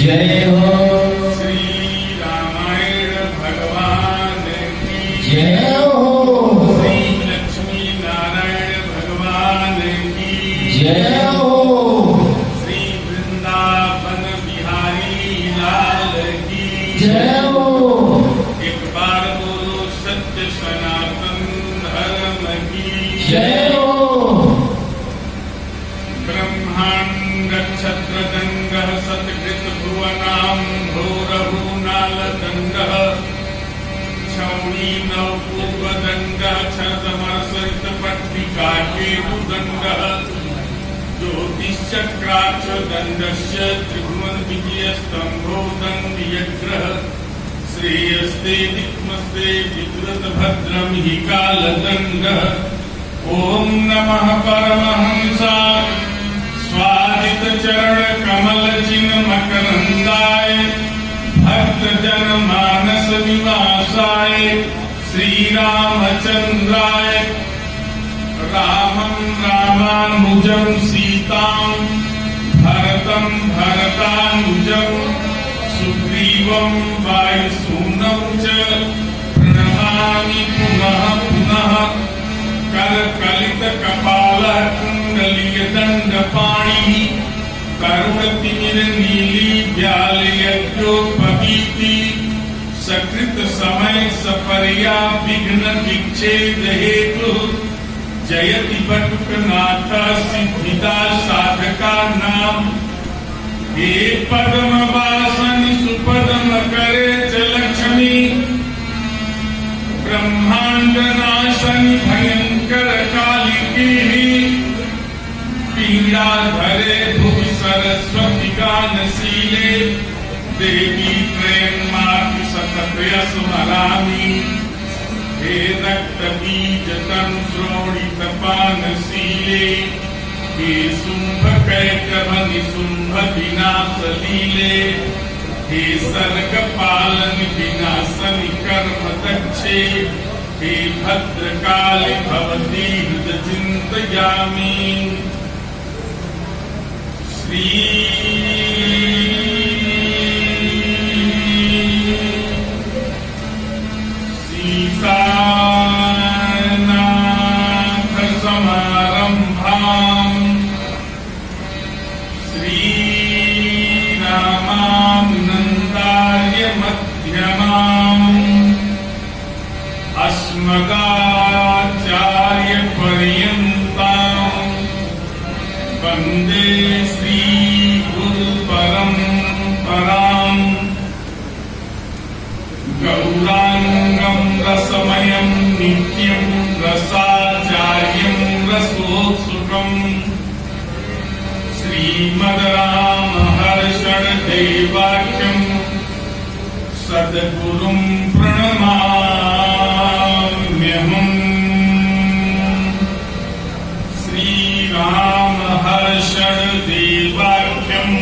जय हो। श्री रामायण भगवान की जय हो। श्री लक्ष्मी नारायण भगवान की जय हो। श्री वृंदावन बिहारी लाल की जय हो। एक बार बोलो सत्य सनातन धर्म की जय हो। ब्रह्मांड छत्रदंगः सत्कृत भुवनां घोरभूनालदंडः छौणी नवपूर्वदंडः छदमर्सरित पट्टिका केतुदंडः ज्योतिश्चक्राक्षदंडस्य त्रिभुवन विजयस्तंभो दंडयग्रह श्रेयस्ते दिक्मस्ते विद्रुत भद्रं हि कालदंडः। ओम नमः परमहंसाय स्वादित चरण कमल चिन्ह मकरंदाय भक्त जन मानस निवासाय श्री रामचंद्राय रामं रामानुजं सीतां भरतं भरतानुजं सुग्रीवं वायुसूनं च प्रणमामि पुनः पुनः। करकलित कपालः कुण्डलीयदण्डपाणिः करुणतिमिरनीली व्यालयज्ञोपवीति सकृत समय सपर्या विघ्न विच्छेद हेतुः जयति बटुकनाथ सिद्धिदा साधका नाम। हे पद्म वासनि सुपद्म करे च लक्ष्मी ब्रह्मांड नाशनि भयंकर कालिकी पीड़ा धरे भुवि सरस्वती गानशीले देवी प्रेम मातृ सतत स्मरामि। हे रक्त बीज तन श्रोणित पानशीले हे शुंभ कैटभ निशुंभ विनाश लीले हे सर्ग पालन विनाशनि कर्म दक्षे हे भद्रकाली भवती हृदय चिंतयामि। श्री सीतानाथ समारंभां श्री रामानंदार्य मध्यमाम् अस्मदाचार्य पर्यन्तां वन्दे श्री गुरु परम्पराम्। गौरांगं रसमयं नित्यं रसाचार्यं रसोत्सुकम् श्रीमद्रामहर्षण देवाख्यं सद्गुरुं प्रणमाम्यहम्। श्रीरामहर्षण देवाख्यं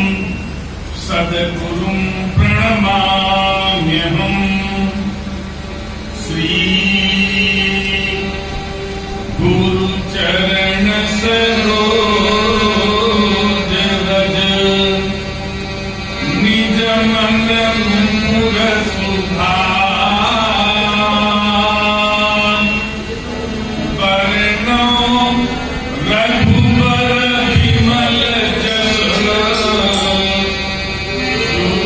सद्गुरुं प्रणमाम्यहम्। श्री गुरुचरण सरोज रज निज मन मुकुर सुधार वरणो रघुवर विमल जस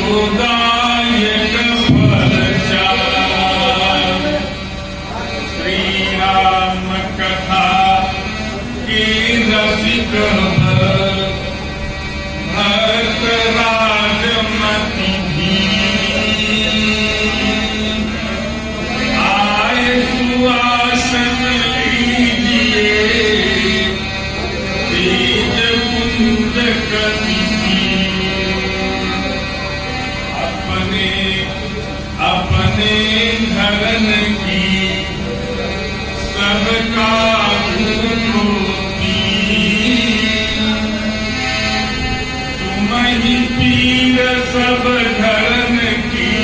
जोदायक फल चार। श्री राम कथा के रसिक भरत राजमति आय सुआसन लीजिए तेज कुंज कति अपने अपने धरन की सबका तुम्हीं पीर सब धरन की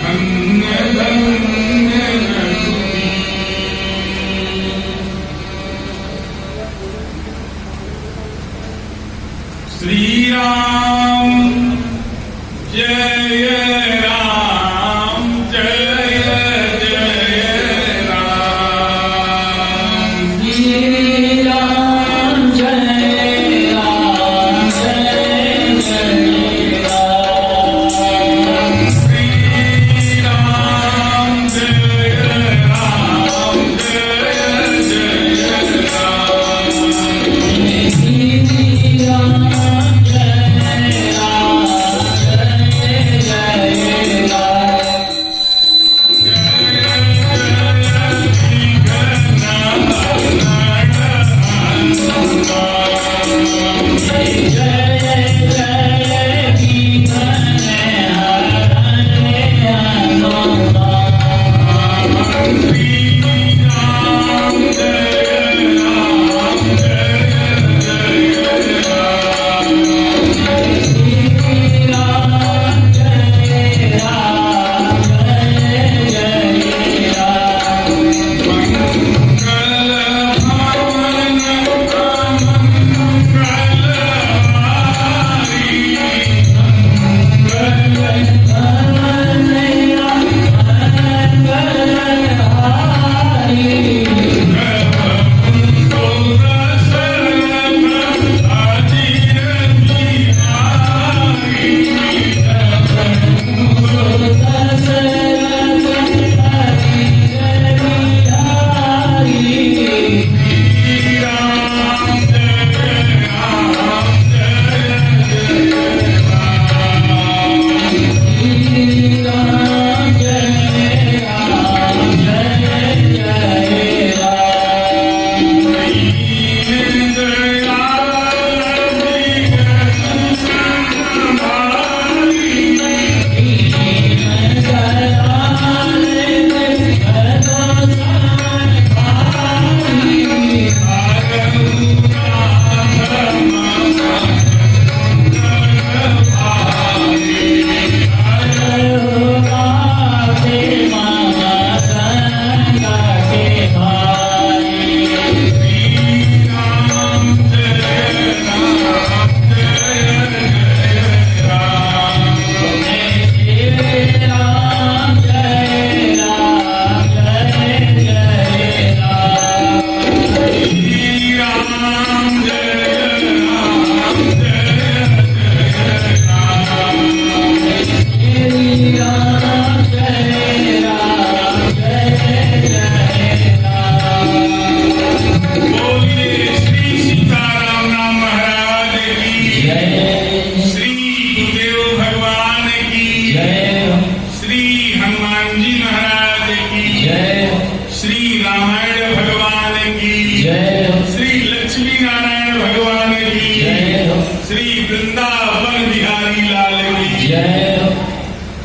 धन्य धन्य रघुवीर। श्री राम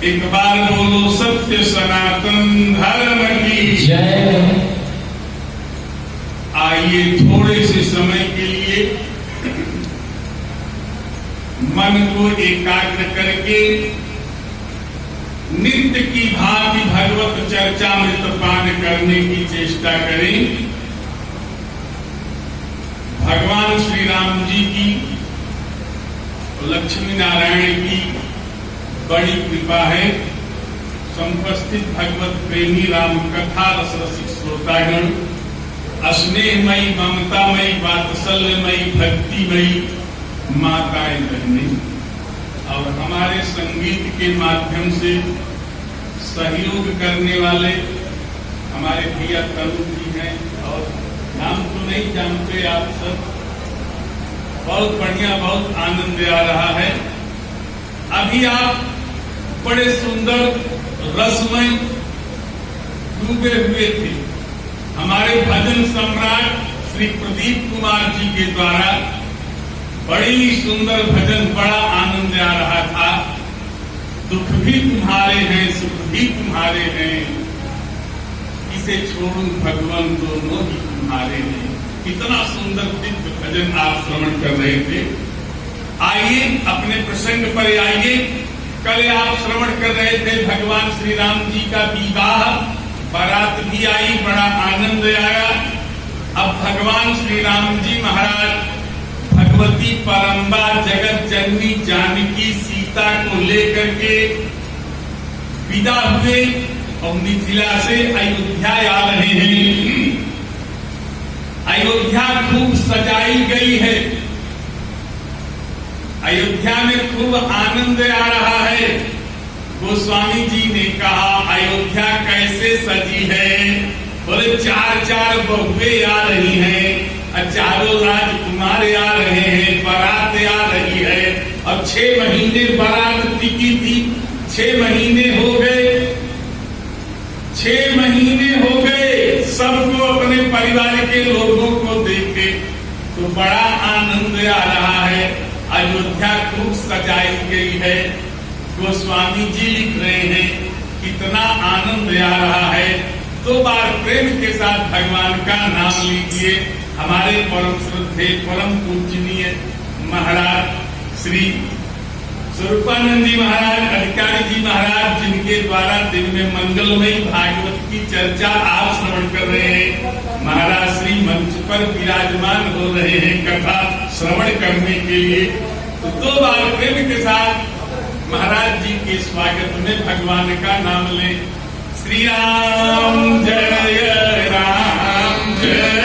एक बार बोलो सत्य सनातन धर्म की जय। आइए थोड़े से समय के लिए मन को एकाग्र करके नित्य की भांति भगवत चर्चा में तपान करने की चेष्टा करें। भगवान श्री राम जी की, लक्ष्मी नारायण की बड़ी कृपा है। समुपस्थित भगवत प्रेमी राम कथा रसरसिक श्रोतागण, स्नेहमयी, ममतामयी, वात्सल्यमयी, भक्तिमयी माताएं बहनें और हमारे संगीत के माध्यम से सहयोग करने वाले हमारे भैया तरुण जी हैं, और नाम तो नहीं जानते आप सब। बहुत बढ़िया, बहुत आनंद आ रहा है। अभी आप बड़े सुंदर रसमय डूबे हुए थे। हमारे भजन सम्राट श्री प्रदीप कुमार जी के द्वारा बड़ी सुंदर भजन, बड़ा आनंद आ रहा था। दुख भी तुम्हारे हैं, सुख भी तुम्हारे हैं, इसे छोड़ूं भगवान दोनों ही तुम्हारे हैं। कितना सुंदर दिव्य भजन आप श्रवण कर रहे थे। आइए अपने प्रसंग पर आइए। कल आप श्रवण कर रहे थे भगवान श्री राम जी का विवाह, बारात भी आई, बड़ा आनंद आया। अब भगवान श्री राम जी महाराज भगवती परम्बा जगत जननी जानकी सीता को लेकर के विदा हुए और मिथिला से अयोध्या आ रहे हैं। अयोध्या खूब सजाई गई है। अयोध्या में खूब आनंद आ रहा है। गोस्वामी जी ने कहा अयोध्या कैसे सजी है? बोले चार चार बहुएं आ रही हैं, चारों राजकुमार आ रहे हैं, बारात आ रही है। अब 6 महीने बारात टिकी थी, 6 महीने हो गए, 6 महीने हो गए। सबको अपने परिवार के लोगों को देखे तो बड़ा आनंद आ रहा है। अयोध्या खूब सजाई गई है। गोस्वामी जी लिख रहे हैं कितना आनंद आ रहा है। 2 बार प्रेम के साथ भगवान का नाम लीजिए। हमारे परम श्रद्धेय परम पूजनीय महाराज श्री स्वरूपानंद जी महाराज, अधिकारी जी महाराज, जिनके द्वारा दिन में मंगलमयी भागवत की चर्चा आप श्रवण कर रहे हैं, महाराज श्री मंच पर विराजमान हो रहे हैं कथा श्रवण करने के लिए। तो 2 बार प्रेम के साथ महाराज जी के स्वागत में भगवान का नाम लें। श्री राम जय राम जय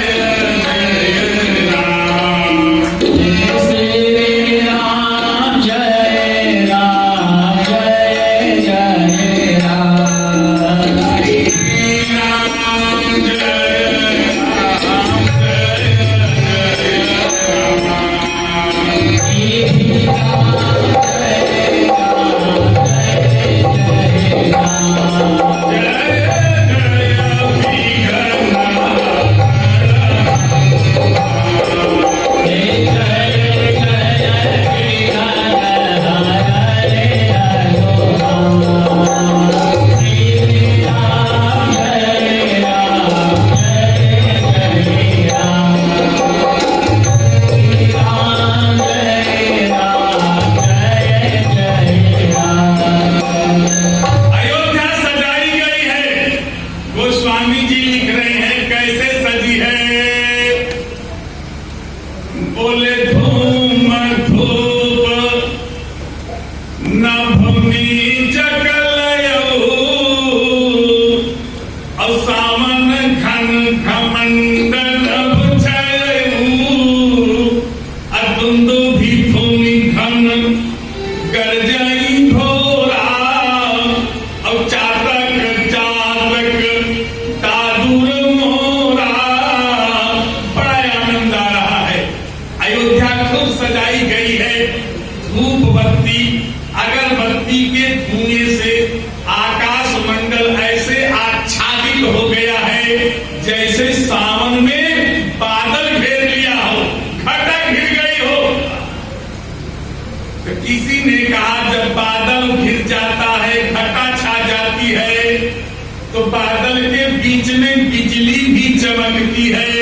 तो बादल के बीच में बिजली भी चमकती है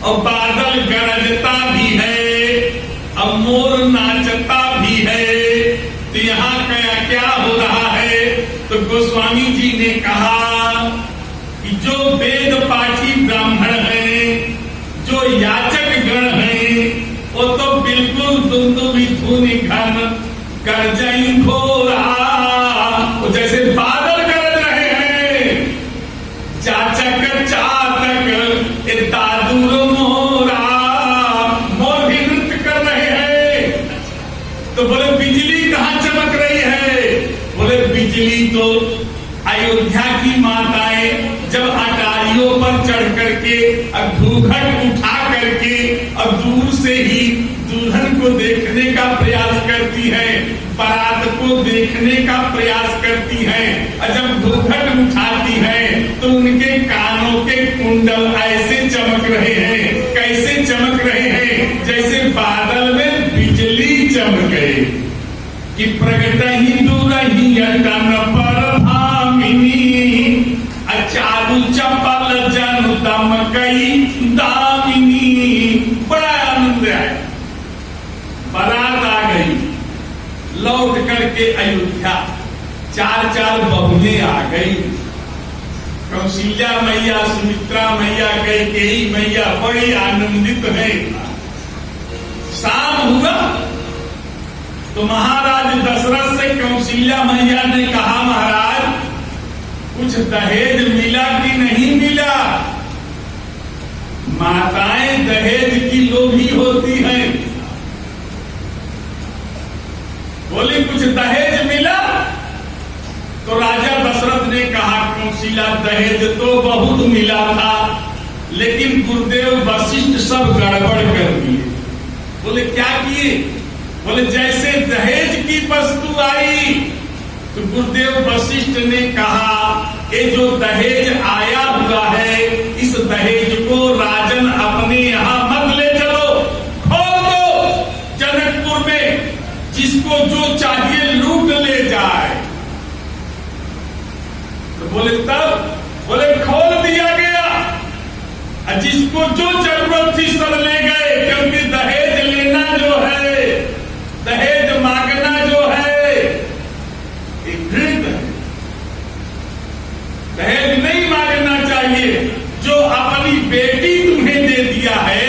और बादल गरजता भी है और मोर नाचता भी है। तो यहाँ क्या हो रहा है? तो गोस्वामी जी ने कहा कि जो वेद पाठी ब्राह्मण हैं, जो याचक गण हैं, वो तो बिल्कुल दुंदुभि धुनि घन गर्जई घोरा, जैसे बादल गरज रहे हैं, चाचक चातक ए दादुर मोरा, मोर भी नृत्य कर रहे हैं। तो बोले बिजली कहाँ चमक रही है? बोले बिजली तो अयोध्या की माताएं जब अटारियों पर चढ़ करके और घूंघट उठा करके और दूर से ही दुल्हन को देखने का प्रयास करती है, बारात को देखने का प्रयास करती है, और जब घूंघट उठाती है तो उनके कानों के कुंडल ऐसे चमक रहे हैं। कैसे चमक रहे हैं? जैसे बादल में बिजली चमके कि प्रगट ही दूरही अटन पर भामिनी, चारू चपल जन दमकई दामिनी। बड़ा आनंद है। बारात आ गई, लौट करके अयोध्या 4 बहुएं आ गई। कौशल्या मैया, सुमित्रा मैया, कैकेयी मैया बड़ी आनंदित है। शाम हुआ तो महाराज दशरथ से कौशल्या मैया ने कहा, महाराज कुछ दहेज मिला कि नहीं मिला? माताएं दहेज की लोभी होती हैं। बोले कुछ दहेज मिला? तो राजा दशरथ ने कहा, कौशल्या दहेज तो बहुत मिला था, लेकिन गुरुदेव वशिष्ठ सब गड़बड़ कर दिए। बोले क्या किए? बोले जैसे दहेज की वस्तु आई तो गुरुदेव वशिष्ठ ने कहा, ये जो दहेज आया हुआ है, इस दहेज को राजन अपने यहाँ मत ले चलो, खोल दो जनकपुर में, जिसको जो चाहिए लूट ले जाए। तो बोले तब जिसको जो जरूरत थी सब ले गए, क्योंकि दहेज लेना जो है, दहेज मांगना जो है एक घृत है। दहेज नहीं मांगना चाहिए। जो अपनी बेटी तुम्हें दे दिया है,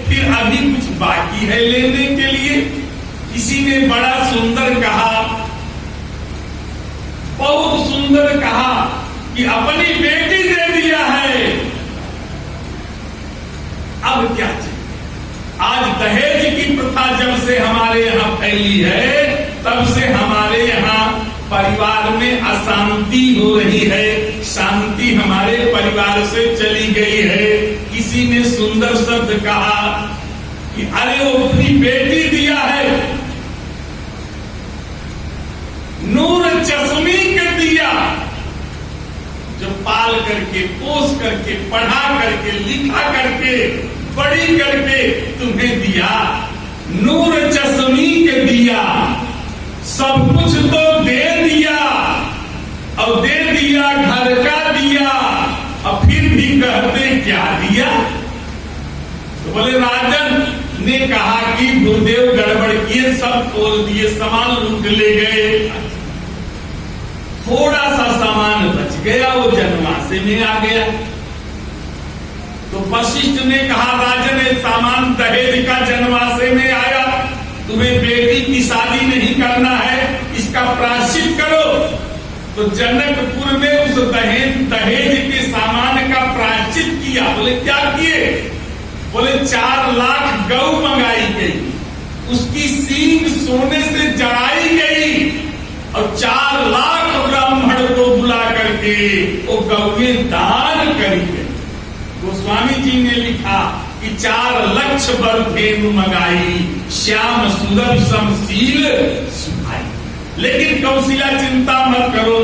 फिर अभी कुछ बाकी है लेने के लिए। किसी ने बड़ा सुंदर कहा, बहुत सुंदर कहा कि अपनी बेटी दे दिया है, अब क्या चाहिए। आज दहेज की प्रथा जब से हमारे यहाँ फैली है, तब से हमारे यहाँ परिवार में अशांति हो रही है, शांति हमारे परिवार से चली गई है। किसी ने सुंदर शब्द कहा कि अरे वो अपनी बेटी दिया है, नूर चश्मी के दिया, जो पाल करके, पोस करके, पढ़ा करके, लिखा करके, बड़ी करके तुम्हें दिया, नूर चश्मी के दिया, सब कुछ तो दे दिया, और दे दिया घर का दिया, और फिर भी कहते क्या दिया। तो बोले राजन ने कहा कि गुरुदेव गड़बड़ किए, सब तोड़ दिए, सामान लूट ले गए, थोड़ा सा सामान बच गया, वो जनवासे में आ गया। तो वशिष्ठ ने कहा राजन ये सामान दहेज का जनवासे में आया, तुम्हें बेटी की शादी नहीं करना है, इसका प्रायश्चित करो। तो जनकपुर में उस दहेज के सामान का प्रायश्चित किया। बोले क्या किए? बोले 4 लाख गौ मंगाई गई, उसकी सींग सोने से जड़ाई गई, और 4 लाख ब्राह्मण को बुला करके वो गौएं दान करी गई। गोस्वामी जी ने लिखा कि 4 लक्ष बरधेनु मंगाई, श्याम सुदर्शन समशील सुहाई। लेकिन कौशिला चिंता मत करो,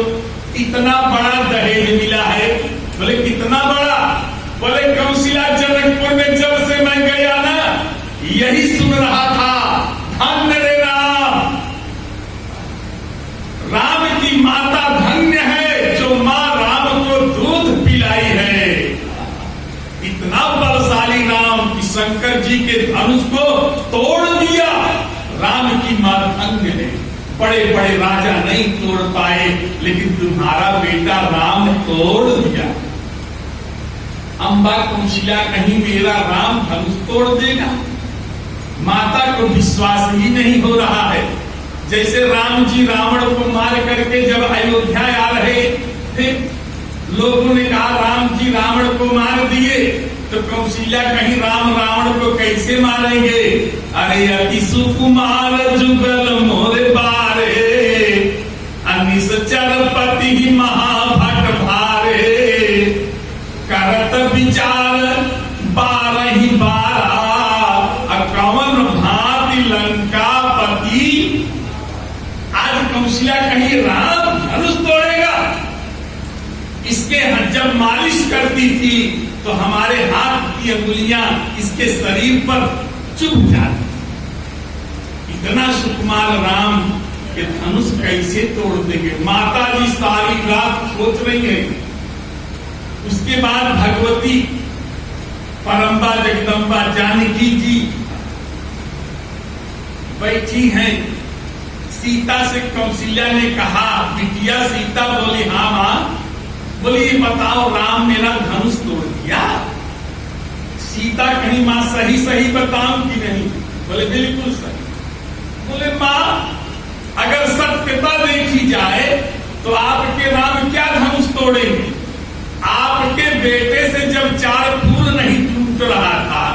इतना बड़ा दहेज मिला है। बोले कितना बड़ा? बोले कौशिला जनकपुर में जब से मैं गया ना, यही सुन रहा था, धन्य रे राम, राम की माता धन्य है जो माँ राम को दूध पिलाई है। इतना बलशाली राम कि शंकर जी के धनुष को तोड़ दिया। राम की माँ धन्य है। बड़े बड़े राजा नहीं तोड़ पाए, लेकिन तुम्हारा बेटा राम तोड़ दिया। अम्बा कौशिला कहीं मेरा राम धनुष तोड़ देगा? माता को विश्वास ही नहीं हो रहा है। जैसे राम जी रावण को मार करके जब अयोध्या आ रहे थे, लोगों ने कहा राम जी रावण को मार दिए, तो कौशिल्या कहीं राम रावण को कैसे मारेंगे? अरे अति सुकुमार जुगल मोरे बारे, निश्चर पति महाभट भारे, करत विचार 12 बारा, कवन भांति लंकापति। आज कौशिल्या कहीं राम धनुष तोड़ेगा? इसके जब मालिश करती थी तो हमारे हाथ की अंगुलियां इसके शरीर पर चुभ जाती। इतना सुकुमार राम के धनुष कैसे तोड़ देंगे? माता जी सारी रात सोच रही है। उसके बाद भगवती परम्बा जगदम्बा जानकी जी बैठी हैं। सीता से कौशिल्या ने कहा, बिटिया सीता बोली हाँ मां। बोली ये बताओ राम मेरा धनुष तोड़ दिया? सीता कहीं मां सही सही बताऊं कि नहीं? बोले बिल्कुल सही। बोले मां अगर सत्यता देखी जाए तो आपके राम क्या धनुष तोड़ेंगे? आपके बेटे से जब 4 फूल नहीं टूट रहा था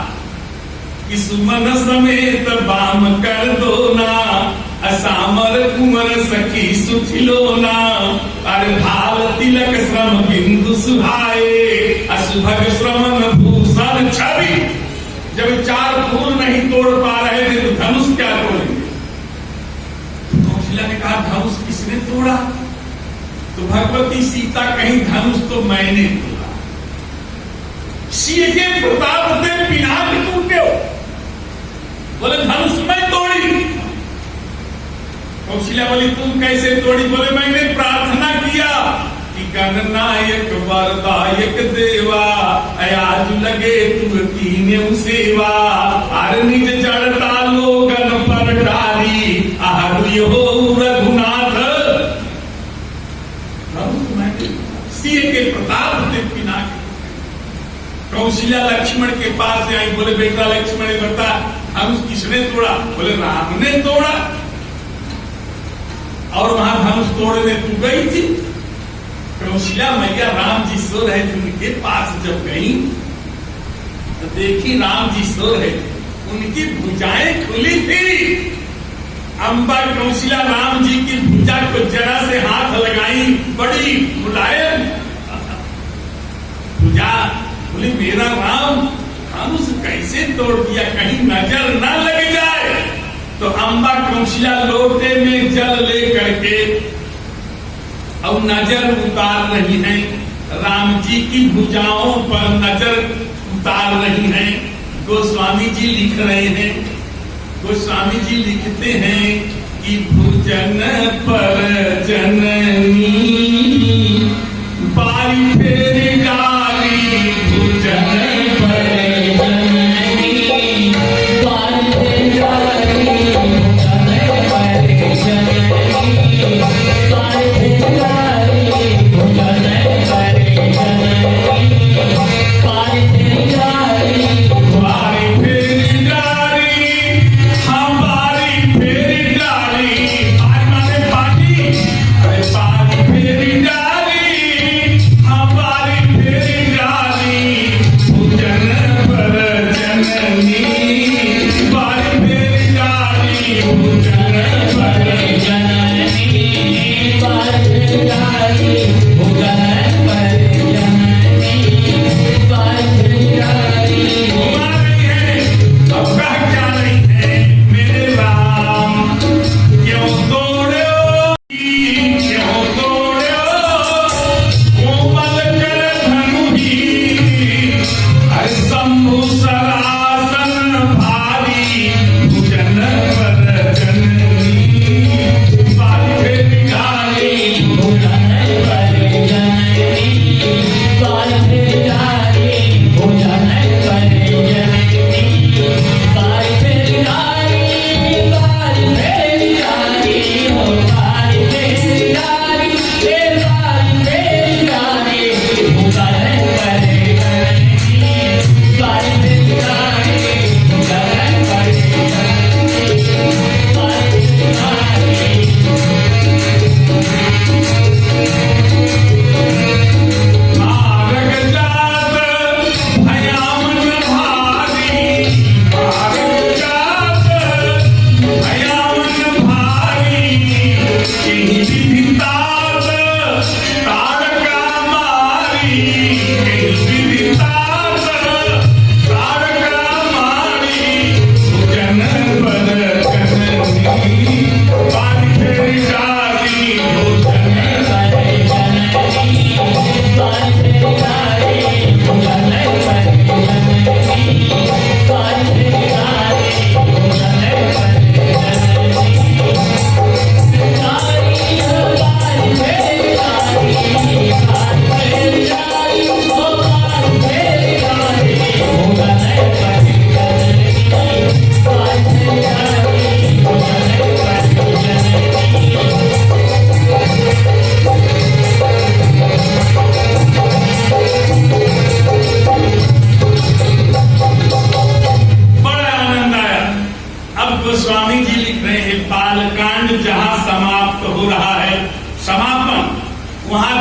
कि सुमन समेत बाम कर दो ना, असामर कुंवर सखी सुखिलोना, अरे भाव तिलक श्रम बिंदु सुहाए, असुभग श्रमन भूषण छवि। जब 4 फूल नहीं तोड़ पा रहे थे तो धनुष क्या तोड़ेंगे? कौशिल्या ने कहा धनुष किसने तोड़ा? तो भगवती सीता कहीं धनुष तो मैंने तोड़ा। सीधे प्रताप से पिनाक टूटे हो। बोले धनुष मैं तोड़ी। कौशिल्या बोली तुम कैसे तोड़ी? बोले मैंने प्रार्थना किया कि गणनायक वरदायक देवा आज लगे तू कीने सेवा हर निज जड़ता लोगन पर डारी आरु हो रघुनाथ सिंह के प्रताप देव पिना कौशल्या लक्ष्मण के पास से आई बोले बेटा लक्ष्मण बता धनुष किसने तोड़ा बोले राम ने तोड़ा और वहां धनुष तोड़ने तू गई थी कौशल्या मैया राम जी सो रहे थे उनके पास जब गई तो देखी राम जी सो रहे उनकी भुजाएं खुली थी अम्बा कौशल्या राम जी की भुजा को जरा से हाथ लगाई बड़ी मुलायम भुजा बोली मेरा राम धनुष कैसे तोड़ दिया कहीं नजर ना लग जाए तो अम्बा कौशल्या लोटे में जल ले करके अब नजर उतार रही हैं राम जी की भुजाओं पर नजर उतार रही हैं गोस्वामी जी लिख रहे हैं गोस्वामी जी लिखते हैं कि भुजन पर जननी बारी फेर डाली भुजन पर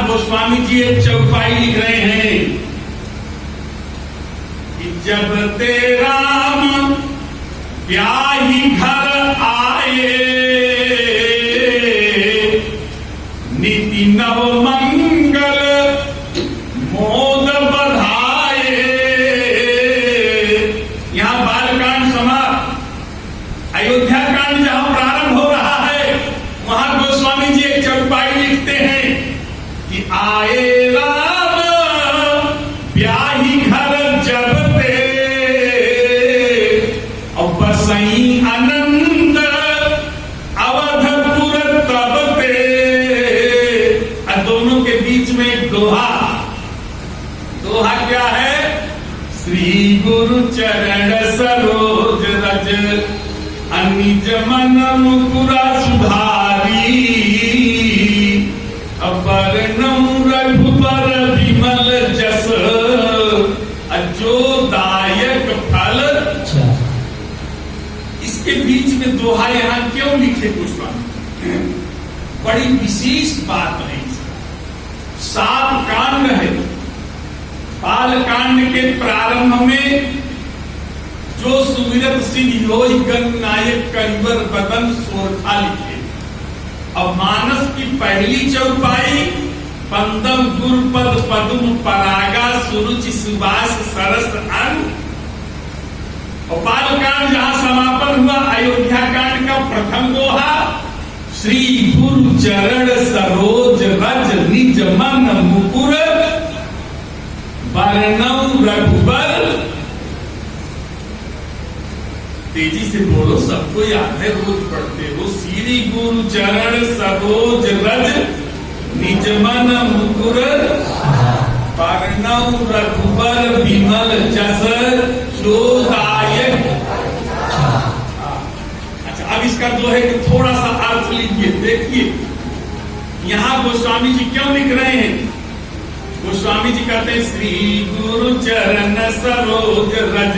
गोस्वामी जी एक चौपाई लिख रहे हैं कि जब तेरा ब्याही घर आए नीति नव मंगल मोद बधाए। यहां बालकांड समाप्त। अयोध्या कांड जहां प्रारंभ हो रहा है वहां गोस्वामी जी एक चौपाई लिखते हैं कि आए राम ब्याही घर जब ते और बसई आनंद अवधपुर तब ते। दो दोहा क्या है? श्री गुरु चरण सरोज रज निज मन मुकुरा सुधारी अबरनम रघुबर विमल जस अजो दायक फल। इसके बीच में दोहा यहां क्यों लिखे गोस्वामी? बड़ी विशेष बात है। 7 कांड है। बाल कांड के प्रारंभ में जो सुमिरत सिंह होई गण नायक करिवर बदन सोरठा लिखे। अब मानस की पहली चौपाई पंदम गुरपद पद्म परागा सुरुचि सुबास सरस अंग। और बालकांड जहां समापन हुआ अयोध्या कांड का प्रथम दोहा श्री गुरु चरण सरोज रज निज मन मुकुर वर्णम रघुबर। तेजी से बोलो, सबको याद है, रोज पढ़ते हो। श्री गुरु चरण सरोज रज निज मन मुकुर वर्णम रघुबर विमल जस जोदायक। अच्छा, अब इसका जो है कि थोड़ा सा अर्थ लीजिए। देखिए यहां गोस्वामी जी क्यों लिख रहे हैं? गोस्वामी जी कहते हैं श्री गुरु चरण सरोज रज,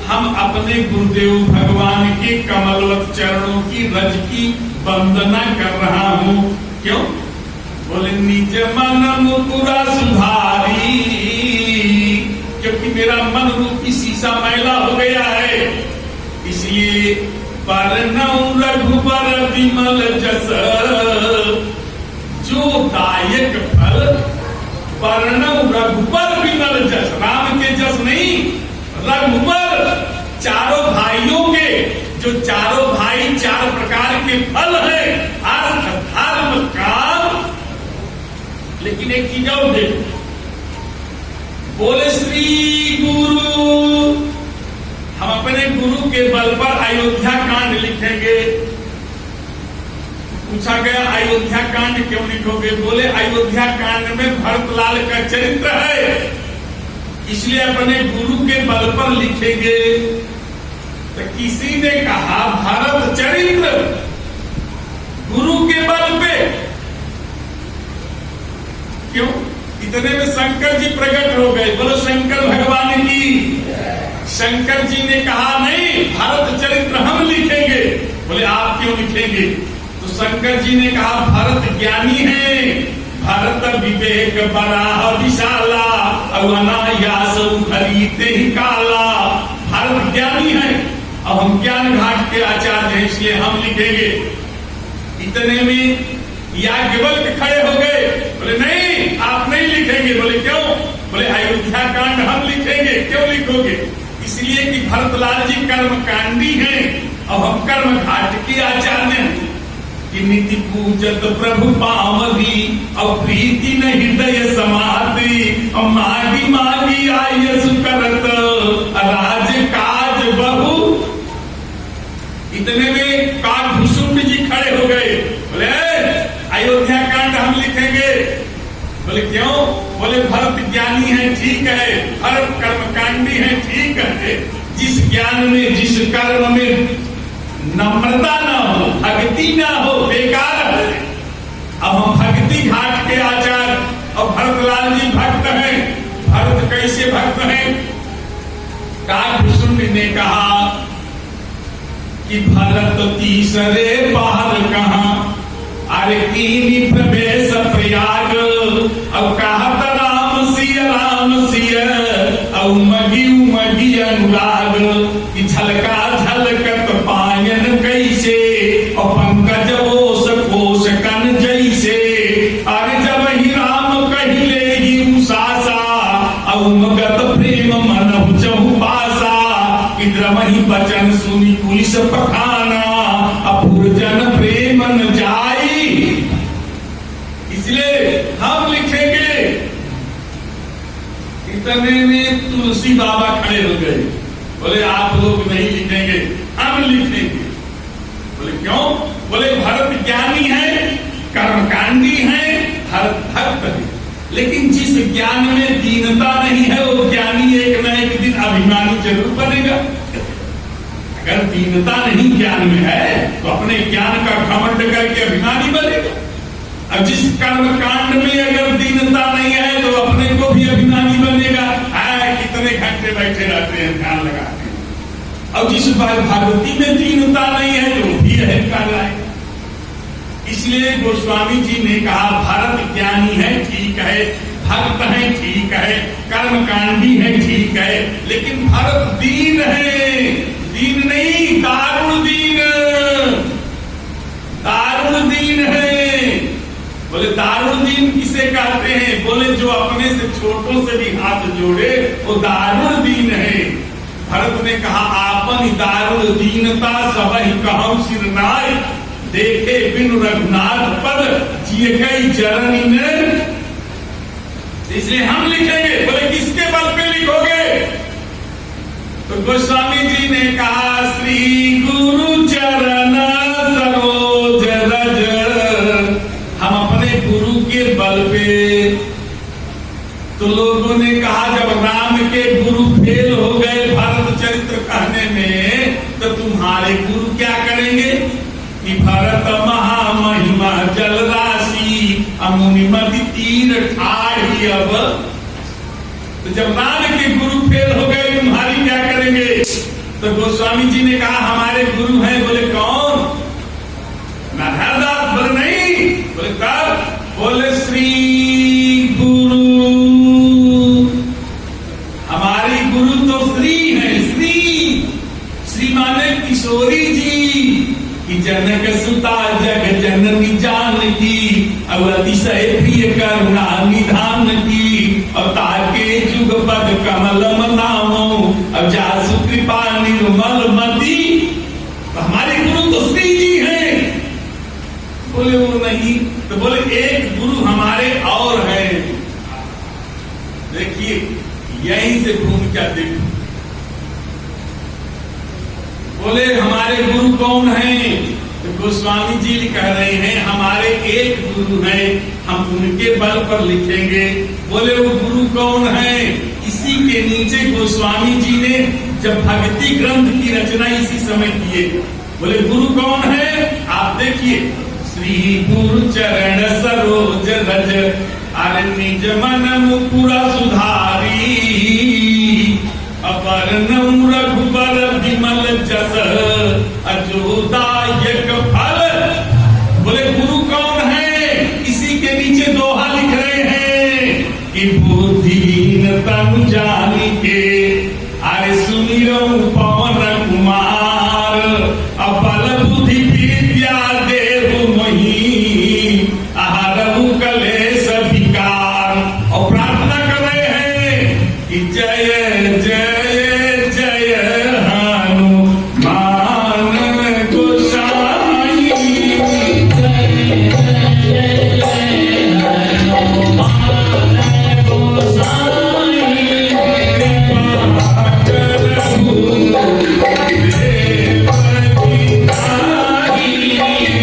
हम अपने गुरुदेव भगवान के कमलवत चरणों की रज की वंदना कर रहा हूं। क्यों? बोले निज मन मुकुरा सुधारी, क्योंकि मेरा मन रूपी शीशा मैला हो गया है। इसलिए वर्णम रघुबर विमल जस, जो दायक फल। वर्णम रघुबर विमल जस, राम के जस नहीं, रघुबर। चारों भाइयों के, जो चारों भाई 4 प्रकार के फल है, अर्थ धर्म काम। लेकिन एक चीज और देखो, बोले श्री गुरु, हम अपने गुरु के बल पर अयोध्या कांड लिखेंगे। पूछा गया अयोध्या कांड क्यों लिखोगे? बोले अयोध्या कांड में भरतलाल का चरित्र है, इसलिए अपने गुरु के बल पर लिखेंगे। तो किसी ने कहा भरत चरित्र गुरु के बल पे क्यों? इतने में शंकर जी प्रकट हो गए। बोलो शंकर भगवान की। शंकर जी ने कहा नहीं, भरत चरित्र हम लिखेंगे। बोले आप क्यों लिखेंगे? तो शंकर जी ने कहा भरत ज्ञानी है, भरत विवेक बराह विशाला अनायास खरीदते ही काला। भरत ज्ञानी है, अब हम ज्ञान घाट के आचार्य हैं, इसलिए हम लिखेंगे। इतने में याज्ञवल्क्य खड़े हो गए। बोले नहीं, आप नहीं लिखेंगे। बोले क्यों? बोले अयोध्या कांड हम लिखेंगे। क्यों लिखोगे? इसलिए कि भरतलाल जी कर्मकांडी हैं, अब हम कर्म घाट के आचार्य हैं। कि नित्य पूजत प्रभु पावरी और प्रीति न हृदय समाधि और मागी मागी आयस करत राज काज बहु। इतने में काकभूषुंड जी खड़े हो गए। बोले अयोध्या कांड हम लिखेंगे। बोले क्यों? बोले भरत ज्ञानी है, ठीक है, भरत कर्मकांडी है, ठीक है। जिस ज्ञान में, जिस कर्म में नम्रता न हो, भक्ति न हो, बेकार है। अब हम भक्ति घाट के आचार्य, और भरतलाल जी भक्त हैं। भरत कैसे भक्त हैं? काकभूषुंड ने कहा कि भरत तीसरे पहर कहां, अरे कीनी प्रवेश प्रयाग। अब कहत राम सिय और उमगी अनुराग कि झलका झलकत पायन कैसे और पंकज ओस कोश कन जैसे। अरे जब ही राम कहले ही उसासा और मगत प्रेम मन चहुपासा। इधर वही बचन सुनी पुलिस पखाना अपुरजन प्रेम न जाई। इसलिए हम लिखेंगे। इतने में तुलसी बाबा खड़े हो गए। बोले आप लोग नहीं लिखेंगे, हम लिखेंगे। बोले क्यों? बोले भरत ज्ञानी है, कर्मकांडी है, भरत भक्त है, लेकिन जिस ज्ञान में दीनता नहीं है, जरूर बनेगा। अगर दीनता नहीं ज्ञान में है तो अपने ज्ञान का घमंड करके अभिमानी बनेगा। अब जिस कर्म कांड में अगर दीनता नहीं है तो अपने को भी अभिमानी बनेगा। कितने घंटे बैठे रहते हैं ध्यान लगाते हैं। अब जिस भागवती में दीनता नहीं है तो भी अहंकार आएगा। इसलिए गोस्वामी जी ने कहा भरत ज्ञानी है ठीक है, भक्त है ठीक है, कर्मकांडी है ठीक है, लेकिन भरत दीन है। दीन नहीं, दारुण दीन, दारुण दीन है। बोले दारुण दीन किसे कहते हैं? बोले जो अपने से छोटों से भी हाथ जोड़े वो दारुण दीन है। भरत ने कहा आपन दारुण दीनता सबहि कहूं सिर नाय, देखे बिन रघुनाथ पद जिए गई जननी ने। इसलिए हम लिखेंगे। बोले किसके बल पे लिखोगे? तो गोस्वामी जी ने कहा श्री गुरु चरण सरोज रज, हम अपने गुरु के बल पे। तो लोगों ने कहा जब राम के गुरु फेल हो गए भरत चरित्र कहने में तो तुम्हारे गुरु क्या करेंगे? कि भरत महामहिमा जल राशि अमुनिमति तीर ठाढ़ी। अब तो जब राम के गुरु फेल हो गए तुम्हारी क्या करेंगे? तो गोस्वामी जी ने कहा हमारे गुरु हैं। बोले कौन? नारायणदास। बोले नहीं। बोले कब? बोले श्री गुरु। हमारी गुरु तो श्री है। श्री माने किशोरी जी कि जनक सुता जग जननी जानकी, अब अतिशय प्रिय करुणा निधान की, अब ताके जुग पद कमलम नामो, अब जासु कृपा निर्मल मति। तो हमारे गुरु तो श्री जी हैं। बोले वो नहीं। तो बोले एक गुरु हमारे और है। देखिए यहीं से भूमिका देखो। बोले हमारे गुरु कौन हैं? तो गोस्वामी जी कह रहे हैं हमारे एक गुरु हैं, हम उनके बल पर लिखेंगे। बोले वो गुरु कौन है? इसी के नीचे गोस्वामी जी ने जब भक्ति ग्रंथ की रचना इसी समय किए। बोले गुरु कौन है? आप देखिए श्री गुरु चरण सरोज रज, अरे निज मन मुकुरा सुधारी, अपर नम रघुबर विमल जस, अजोदायक फल। बोले गुरु कौन है? इसी के नीचे दोहा लिख रहे हैं कि बुद्धिहीन तनु जानी के, अरे सुनिरो पवन कुमार, अबल बुद्धि विद्या देहु मोहि, आहारहु कलेश विकार। और प्रार्थना कर रहे हैं कि जय जय जय हनुमान गोसाई, जय जय जय हनुमान गोसाई,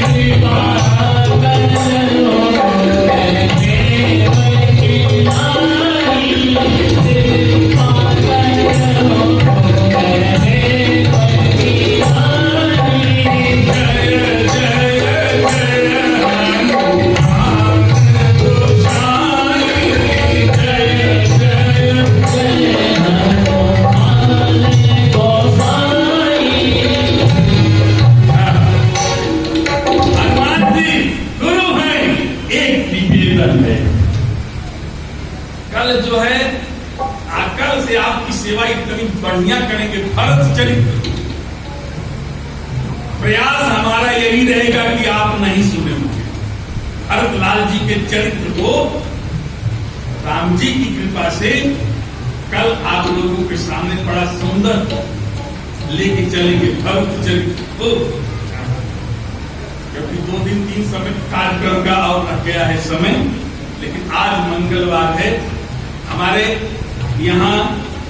कृपा करहु जो है अकल से आपकी सेवा इतनी बढ़िया करेंगे। भरत चरित्र प्रयास हमारा यही रहेगा कि आप नहीं सुने मुझे। भरत लाल जी के चरित्र को राम जी की कृपा से कल आप लोगों के सामने बड़ा सुंदर लेके चलेंगे भरत चरित्र को। क्योंकि 2 दिन 3 समय कार्यक्रम का और रह गया है समय, लेकिन आज मंगलवार है। हमारे यहाँ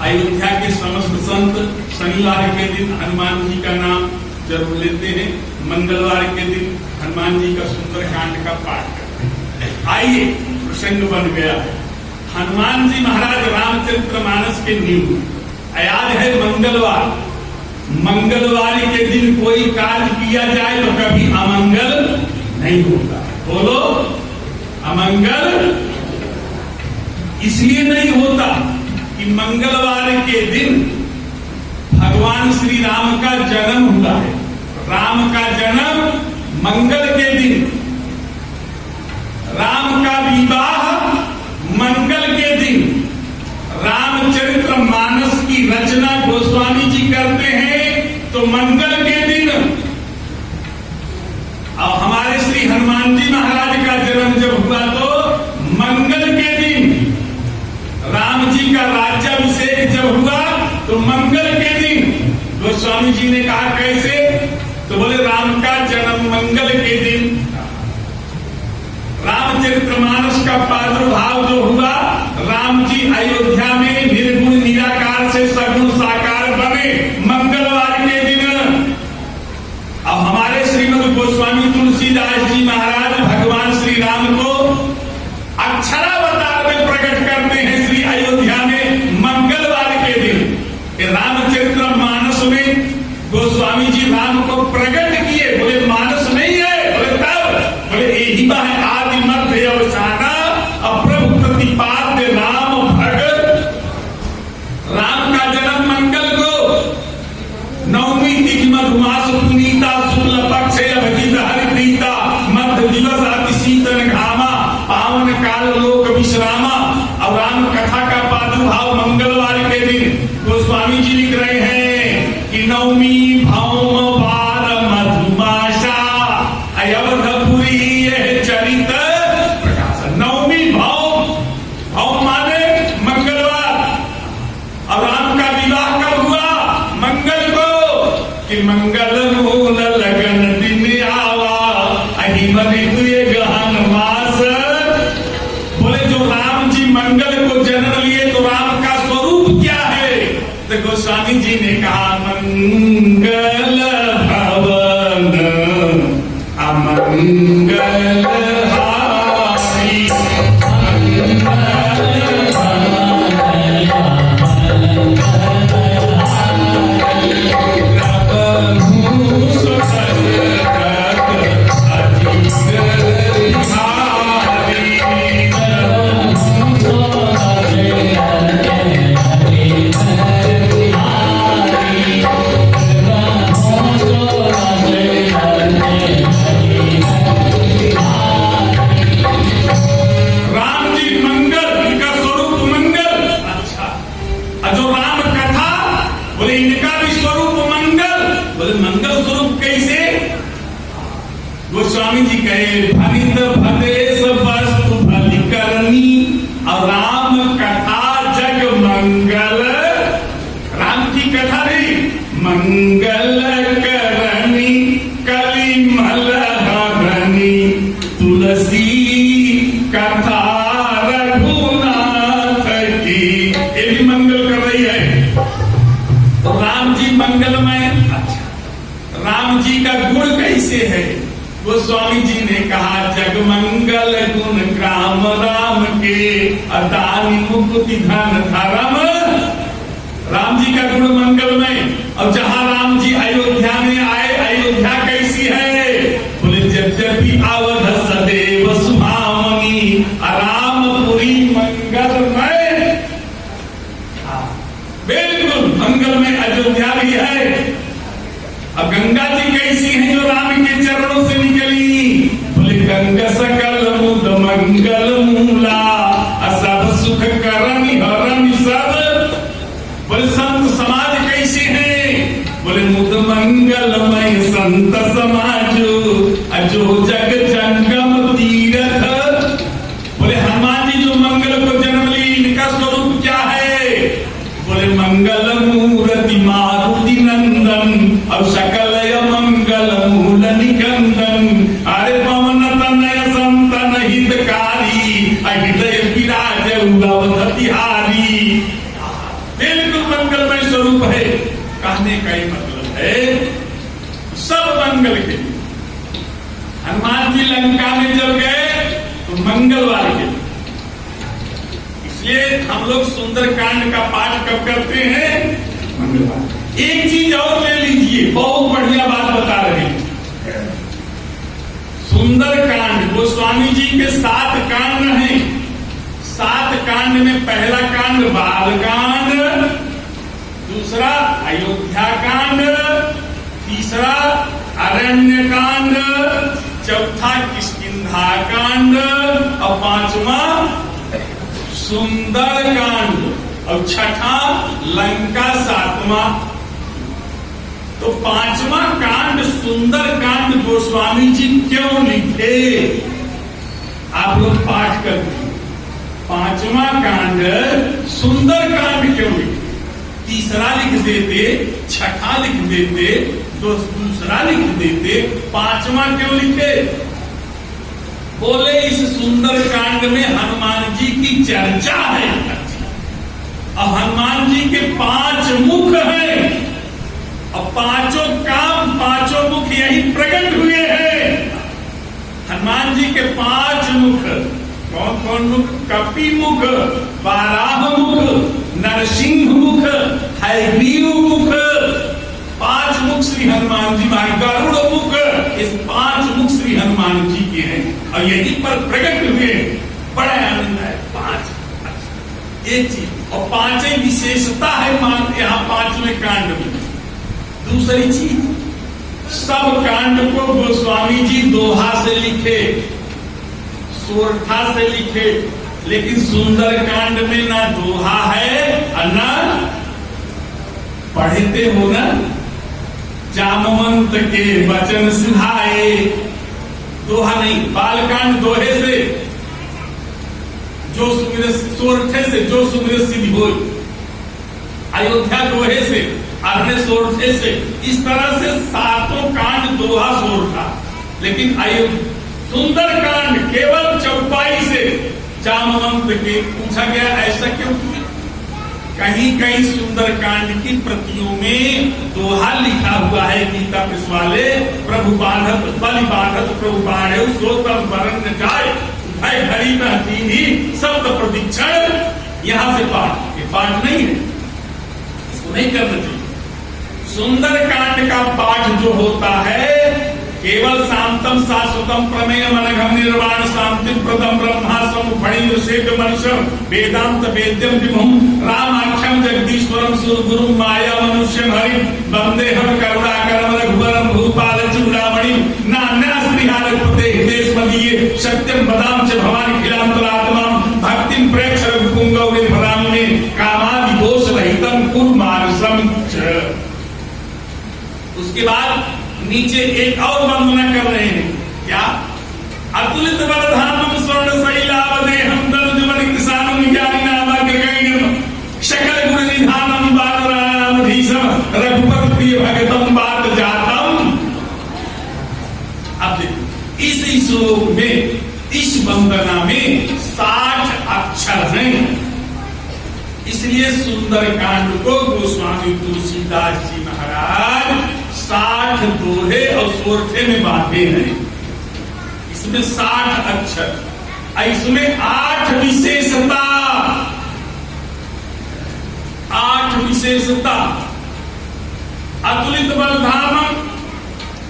अयोध्या के समस्त संत शनिवार के दिन हनुमान जी का नाम जरूर लेते हैं, मंगलवार के दिन हनुमान जी का सुंदरकांड का पाठ करते हैं। आइए प्रसंग बन गया है। हनुमान जी महाराज रामचरित्र मानस के नींव। आज है मंगलवार, मंगलवार के दिन कोई कार्य किया जाए तो कभी अमंगल नहीं होता। बोलो, अमंगल इसलिए नहीं होता कि मंगलवार के दिन भगवान श्री राम का जन्म हुआ है। राम का जन्म मंगल के दिन, राम का विवाह मंगल के दिन, रामचरित्र मानस की रचना गोस्वामी जी करते हैं तो मंगल के दिन। अब हमारे श्री हनुमान जी महाराज का जन्म जब हुआ तो मंगल के दिन, राम जी का राज्याभिषेक जब हुआ तो मंगल के दिन। गोस्वामी जी ने कहा कैसे, तो बोले राम का जन्म मंगल के दिन, रामचरितमानस का प्रादुर्भाव जो हुआ, राम जी अयोध्या में निर्गुण निराकार से सगुण साकार बने मंगलवार के दिन। अब हमारे श्रीमद गोस्वामी तुलसीदास जी महाराज भगवान श्री राम को अक्षरावतार में प्रकट करते हैं श्री अयोध्या में मंगलवार के दिन। रामचरितमानस में गोस्वामी जी राम को प्रकट किए, बोले मानस नहीं है, बोले तब, बोले यही है आदि मध्य अवसाना अप्रभु प्रतिपाद्य राम भगत। राम का जन्म मंगल को, नवमी तिथि मधुमास पुनीता शुक्ल पक्ष अभिजित हरिप्रीता मध्य दिवस अति शीतल घामा पावन काल लोक विश्रामा। और राम कथा का प्रादुर्भाव मंगलवार के दिन। गोस्वामी जी लिख रहे हैं कि नवमी भौम वार मधुमासा अयोधपुरी यह चरित प्रकाश। नवमी भौम, भौम माने मंगलवार। और राम का विवाह कब हुआ, मंगल को, कि मंगल मूल लगन दिन आवा अहिमनि हुए गहन मास। बोले जो राम जी मंगल को जन्म लिए तो राम का स्वरूप क्या है, तो गोस्वामी जी ने कहा मंगल भवन अमंगल हारी। गोस्वामी जी कहे भनित भदेश वस्तु भलिकरणी और राम कथा जग मंगल। राम की कथा नहीं, मंगल करणी कलिमल हरणी तुलसी कथा रघुनाथ की। ये भी मंगल कर रही है। तो राम जी मंगलमय। अच्छा, राम जी का गुण कैसे है, गोस्वामी जी ने कहा जगमंगल गुण ग्राम राम के अदानी मुक्ति धन धर्म। राम जी का गुण मंगलमय। और जहां राम जी अयोध्या में आए, अयोध्या कैसी है, बोले यद्यपि अवध सदैव सुहावनी रामपुरी मंगलमय। बिल्कुल मंगलमय अयोध्या भी है। अब गंगा जी कैसी है जो राम के चरणों से निकली, बोले गंगा सकल मुद मंगल मूला सब सुख करनी हरनी सब। बोले संत समाज कैसे है, बोले मुद मंगलमय संत समाज जो जग जंगम तीरथ। बोले हनुमान जी जो मंगल को जन्म ली, इनका स्वरूप क्या है, बोले मंगल मूर्ति मारुति नंदन और सकल मंगल मूल निकंदन। अरे पवन तनय संतन हितकारी हृदय विराज उदावतिहारी। बिल्कुल मंगलमय स्वरूप है। कहने का ही मतलब है सब मंगल के। हनुमान जी लंका में जब गए तो मंगलवार के, इसलिए हम लोग सुंदरकांड का पाठ कब करते हैं, एक चीज और ले लीजिए, बहुत बढ़िया बात बता रहे हैं। सुंदर कांड, गोस्वामी जी के 7 कांड हैं। 7 कांड में पहला कांड बाल कांड, दूसरा अयोध्या कांड, तीसरा अरण्य कांड, चौथा किष्किंधा कांड और 5वां सुंदर कांड और छठा लंका 7वां। तो 5वां कांड सुंदर कांड गोस्वामी जी क्यों लिखे? आप लोग पाठ करते हैं। 5वां कांड सुंदर कांड क्यों लिखे? तीसरा लिख देते, छठा लिख देते, दूसरा लिख देते, 5वां क्यों लिखे? बोले इस सुंदर कांड में हनुमान जी की चर्चा है और हनुमान जी के 5 मुख हैं और 5 काम, 5 मुख यही प्रकट हुए हैं। हनुमान जी के 5 मुख कौन कौन मुख? कपि मुख, वाराह मुख, नरसिंह मुख, हयग्रीव मुख। 5 मुख श्री हनुमान जी, गरुड़ मुख, इस 5 मुख श्री हनुमान जी के हैं और यही पर प्रकट हुए। बड़ा आनंद है। 5 एक चीज और 5 विशेषता है यहाँ 5वें कांड में। दूसरी चीज, सब कांड को गोस्वामी जी दोहा से लिखे, सोरठा से लिखे, लेकिन सुंदर कांड में ना दोहा है और ना पढ़ते हो ना जामवंत के वचन सुहाए। दोहा नहीं, बालकांड दोहे से जो सुमिर, सोरठे से जो सुमिर सिद्धि हो, अयोध्या दोहे से, अरण्य सोरठे से, इस तरह से 7 कांड दोहा सोरठा। लेकिन सुंदर कांड केवल चौपाई से जामवंत के। पूछा गया ऐसा क्यों? कहीं कहीं सुंदर कांड की प्रतियों में दोहा लिखा हुआ है। गीता पिछवाले प्रभु बांधत बलि बांधत प्रभु बाढ़े सोतम वरण जाए भय घड़ी में हथीनी शब्द प्रतीक्षण। यहाँ से पाठ, ये पाठ नहीं है, इसको नहीं करना चाहिए। सुंदर कांड का पाठ जो होता है केवल शांतम शाश्वतम प्रमेयम अनघम निर्वाण शांति प्रदम ब्रह्मा समुफणीन्द्र शेख मनुष्यम वेदांत वेद्यम विभुम रामाख्यम जगदीश्वरम सुरगुरुम माया मनुष्यम हरि वंदे हम करुणाकरम रघुवरम भूपाल चूड़ामणि नान्यास्त्रिहारपते हृदयस्मदीये सत्यम बदाम च भवानी खिलांतरात्माम भक्तिम प्रेक्ष रघुपुंगव निर्भराम में कामादि दोष रहितम कुरु मानसम च। उसके बाद नीचे एक और वंदना कर रहे हैं। क्या? अतुलित बलधामम स्वर्ण शैलावदेहम दनुजवन किसानम ज्ञानिनामग्रगण्यम सकल गुण निधानम वानरामधीशम रघुपति प्रिय भगतम बात जातम। अब देखो इस श्लोक में, इस वंदना में 60 अक्षर हैं। इसलिए सुंदर कांड को गोस्वामी तुलसीदास जी महाराज 60 दोहे और सोरठे में बांटे हैं। इसमें 60 अक्षर, इसमें 8 विशेषता, 8 विशेषता। अतुलित बलधामम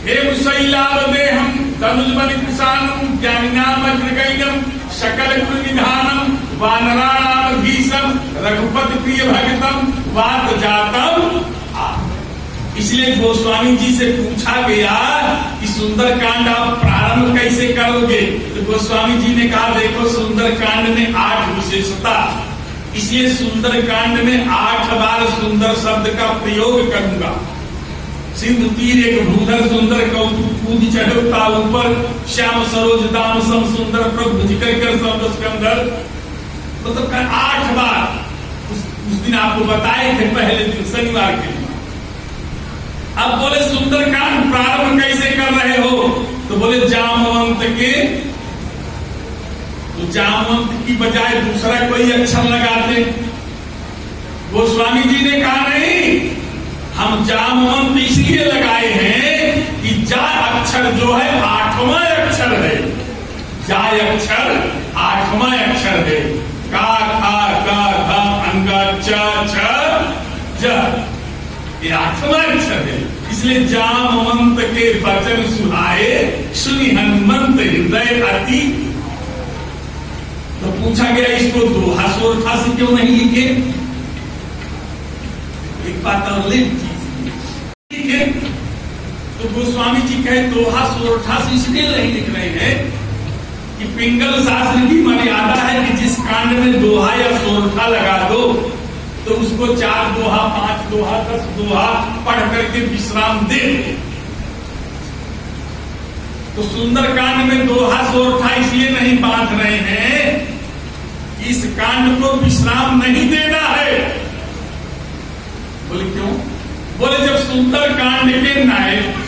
हेम शैलावदेहम तनुजबल किसानम ज्ञानिनाम अग्रगण्यम सकल गुण निधानम वानराणामधीशम रघुपति प्रिय भगतम वात जातम। इसलिए गोस्वामी जी से पूछा गया कि सुंदर कांड आप प्रारंभ कैसे करोगे? तो गोस्वामी जी ने कहा देखो सुंदर कांड में 8 विशेषता, इसलिए सुंदर कांड में 8 बार सुंदर शब्द का प्रयोग करूंगा। सिंधु तीर एक भूधर सुंदर कौतुक कूद चढ़ता ऊपर श्याम सरोज दाम सम सुंदर प्रभु जिक्र कर स्कंदर। मतलब 8 बार उस दिन आपको बताए थे पहले दिन शनिवार के दिन। अब बोले सुंदर कांड प्रारंभ कैसे कर रहे हो? तो बोले जामवंत के, तो जामवंत की बजाय दूसरा कोई अक्षर लगाते। गोस्वामी जी ने कहा नहीं, हम जामवंत इसलिए लगाए हैं कि जा अक्षर जो है 8वां अक्षर है। जाय अक्षर 8वां अक्षर है। का खा का धा अंगा च छ ज, ये 8वां अक्षर है। इसलिए जामवंत के वचन सुहाए, सुनि हनुमंत हृदय अति। तो पूछा गया इसको दोहा सोरठा से क्यों नहीं लिखे? एक बात और ठीक है। तो गोस्वामी जी कहे दोहा सोरठा से इसलिए नहीं लिख रहे हैं कि पिंगल शास्त्र की मर्यादा है कि जिस कांड में दोहा या सोरठा लगा दो तो उसको 4 दोहा, 5 दोहा, 10 दोहा पढ़ करके विश्राम दे। तो सुंदरकांड में दोहा सोरठा इसलिए नहीं बांध रहे हैं, इस कांड को विश्राम नहीं देना है। बोले क्यों? बोले जब सुंदरकांड के नायक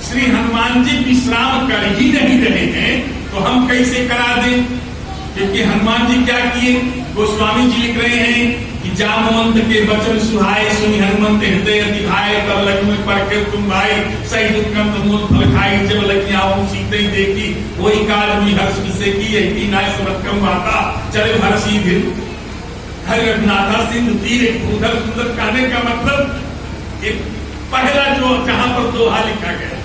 श्री हनुमान जी विश्राम कर ही नहीं रहे हैं तो हम कैसे करा दें? क्योंकि हनुमान जी क्या किए? गोस्वामी जी लिख रहे हैं कि जामवंत के वचन सुहाए, सुनि हनुमंत हृदय अति भाए। तब लग में पढ़ के तुम भाई सही दुष्कर्म मूल फल खाई। जब लखियां सीते ही देखी वही काज हुई हर्ष किसे की। यही नाय समत्कम वाता चले हर्षी दिन हर रघुनाथा सिंधु तीर। उधर सुंदर कहने का मतलब एक पहला जो जहां पर दोहा लिखा गया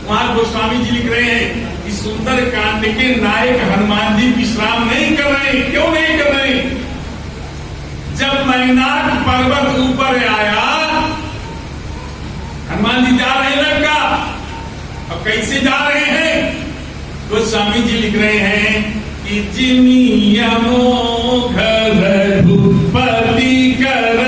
वहां गोस्वामी जी लिख रहे हैं कि सुंदर कांड के नायक हनुमान जी विश्राम नहीं कर रहे। क्यों नहीं कर रहे? जब मैनाक पर्वत ऊपर आया, हनुमान जी जा रहे लंका। अब कैसे जा रहे हैं? गोस्वामी जी लिख रहे हैं कि जिमी अमोघ रघुपति कर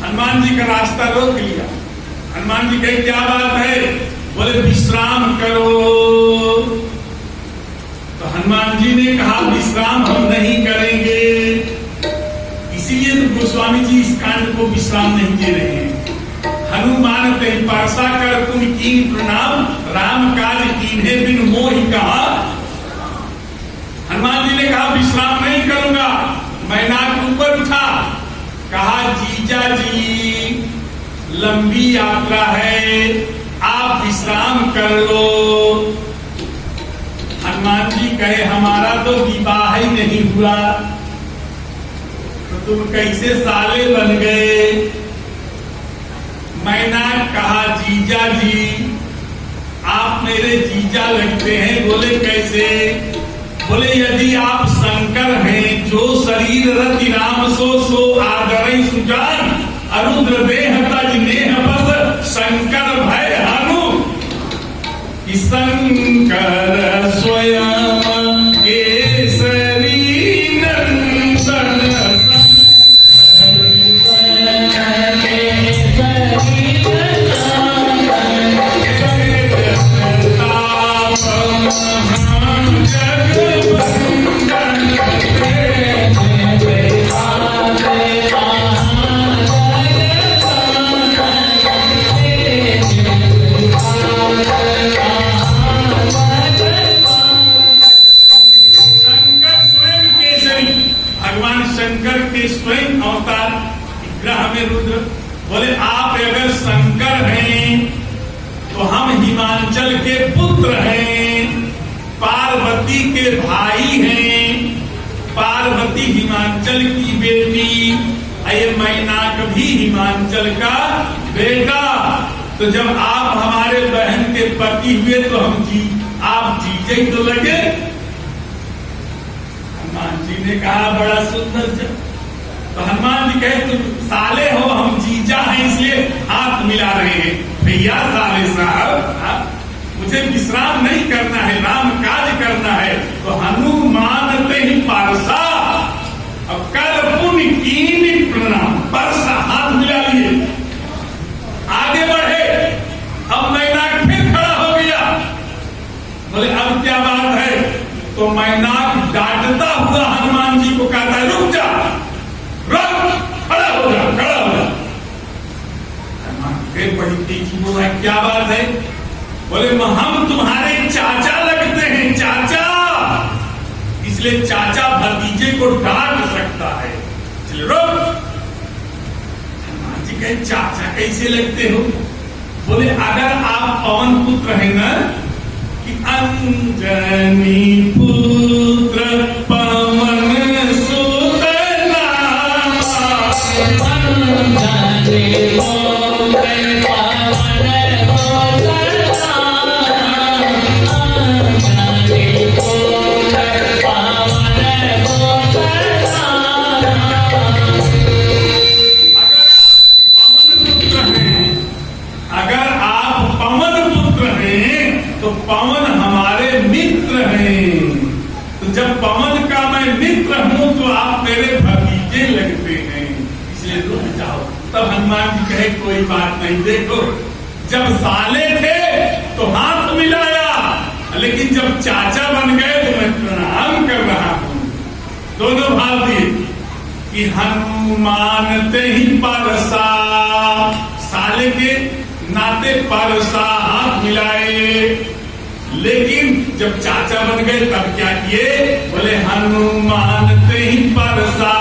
हनुमान जी का रास्ता रोक लिया। हनुमान जी कहे क्या बात है? बोले विश्राम करो। तो हनुमान जी ने कहा विश्राम हम नहीं करेंगे। इसीलिए तो गोस्वामी जी इस कांड को विश्राम नहीं दे रहे हैं। हनुमान कहीं परसा कर तुम कीन प्रणाम, राम काज कीन्हे बिन मोहि कहा। हनुमान जी ने कहा विश्राम नहीं करूंगा। मैनाक ऊपर उठा, कहा जीजा जी लंबी यात्रा है, आप विश्राम कर लो। हनुमान जी कहे हमारा तो विवाह ही नहीं हुआ, तो तुम कैसे साले बन गए? मैंने कहा जीजा जी आप मेरे जीजा लगते हैं। बोले कैसे? बोले यदि आप शंकर हैं, जो शरीर रति राम सो सो आदरई सुजान, अरुद्र देह तज नेह बस शंकर भय हनु। शंकर स्वयं केसरी नंदन स्वयं अवतार विग्रह में रुद्र। बोले आप अगर शंकर हैं तो हम हिमांचल के पुत्र हैं, पार्वती के भाई हैं। पार्वती हिमांचल की बेटी, ये मैनाक ही हिमांचल का बेटा। तो जब आप हमारे बहन के पति हुए तो आप जीते ही तो लगे। हनुमान जी ने कहा बड़ा सुंदर जब, तो हनुमान जी कहे तुम साले हो, हम जीजा हैं इसलिए हाथ मिला रहे हैं। भैया साले साहब, मुझे विश्राम नहीं करना है, राम काज करना है। तो हनुमान ते ही पारसा, अब कर पुण्य कीनी प्रणाम, परसा हाथ मिला लिए, आगे बढ़े। अब मैनाक फिर खड़ा हो गया, बोले अब क्या बात है? तो मैनाक डांटता हुआ हनुमान जी को कहता है रुक जा, रुक, खड़ा हो जा, खड़ा हो जा। हनुमान फिर बड़ी तेजी बोला क्या बात है? बोले हम तुम्हारे चाचा लगते हैं, चाचा, इसलिए चाचा भतीजे को डांट सकता है, चलो रुक। हनुमान जी कहे चाचा कैसे लगते हो? बोले अगर आप पवन पुत्र हैं ना, कि अंजनी पुत्र पवन सुत नामा, अंजनी पुत्र पवन हमारे मित्र हैं। तो जब पवन का मैं मित्र हूं तो आप मेरे भतीजे लगते हैं, इसलिए रुक जाओ। तब हनुमान जी कहे कोई बात नहीं, देखो जब साले थे तो हाथ मिलाया, लेकिन जब चाचा बन गए तो मैं प्रणाम कर रहा हूं। दोनों भाव दिए कि हनुमान ते ही परसा, साले के नाते परसा हाथ मिलाए। लेकिन जब चाचा बन गए तब क्या किए? बोले हनुमान ते ही परसा,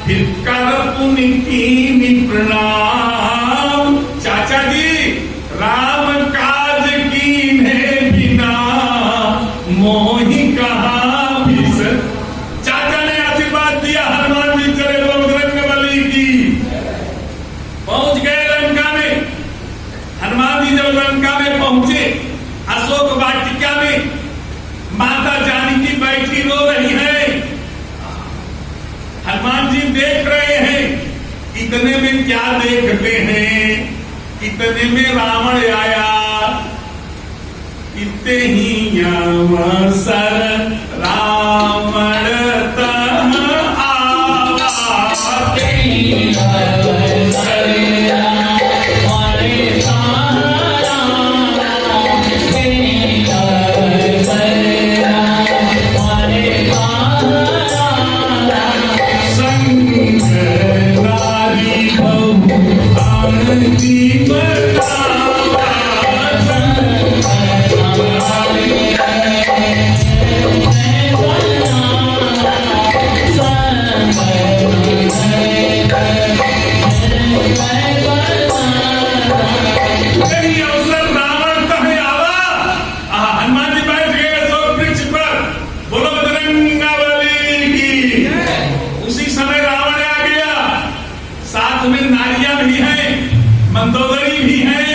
फिर कर पुण्य कीनी प्रणाम। चाचा जी राम काज कीन्हे बिना, मोहि कहा भीषण। चाचा ने आशीर्वाद दिया, हनुमान जी चले बजरंग बली की। पहुंच गए लंका में। हनुमान जी जब लंका में पहुंचे, अशोक वाटिका में माता जानकी बैठी रो रही है, हनुमान जी देख रहे हैं। इतने में क्या देखते हैं? इतने में रावण आया। इतने ही अवसर रावण तह आवा, मंदोदरी भी है,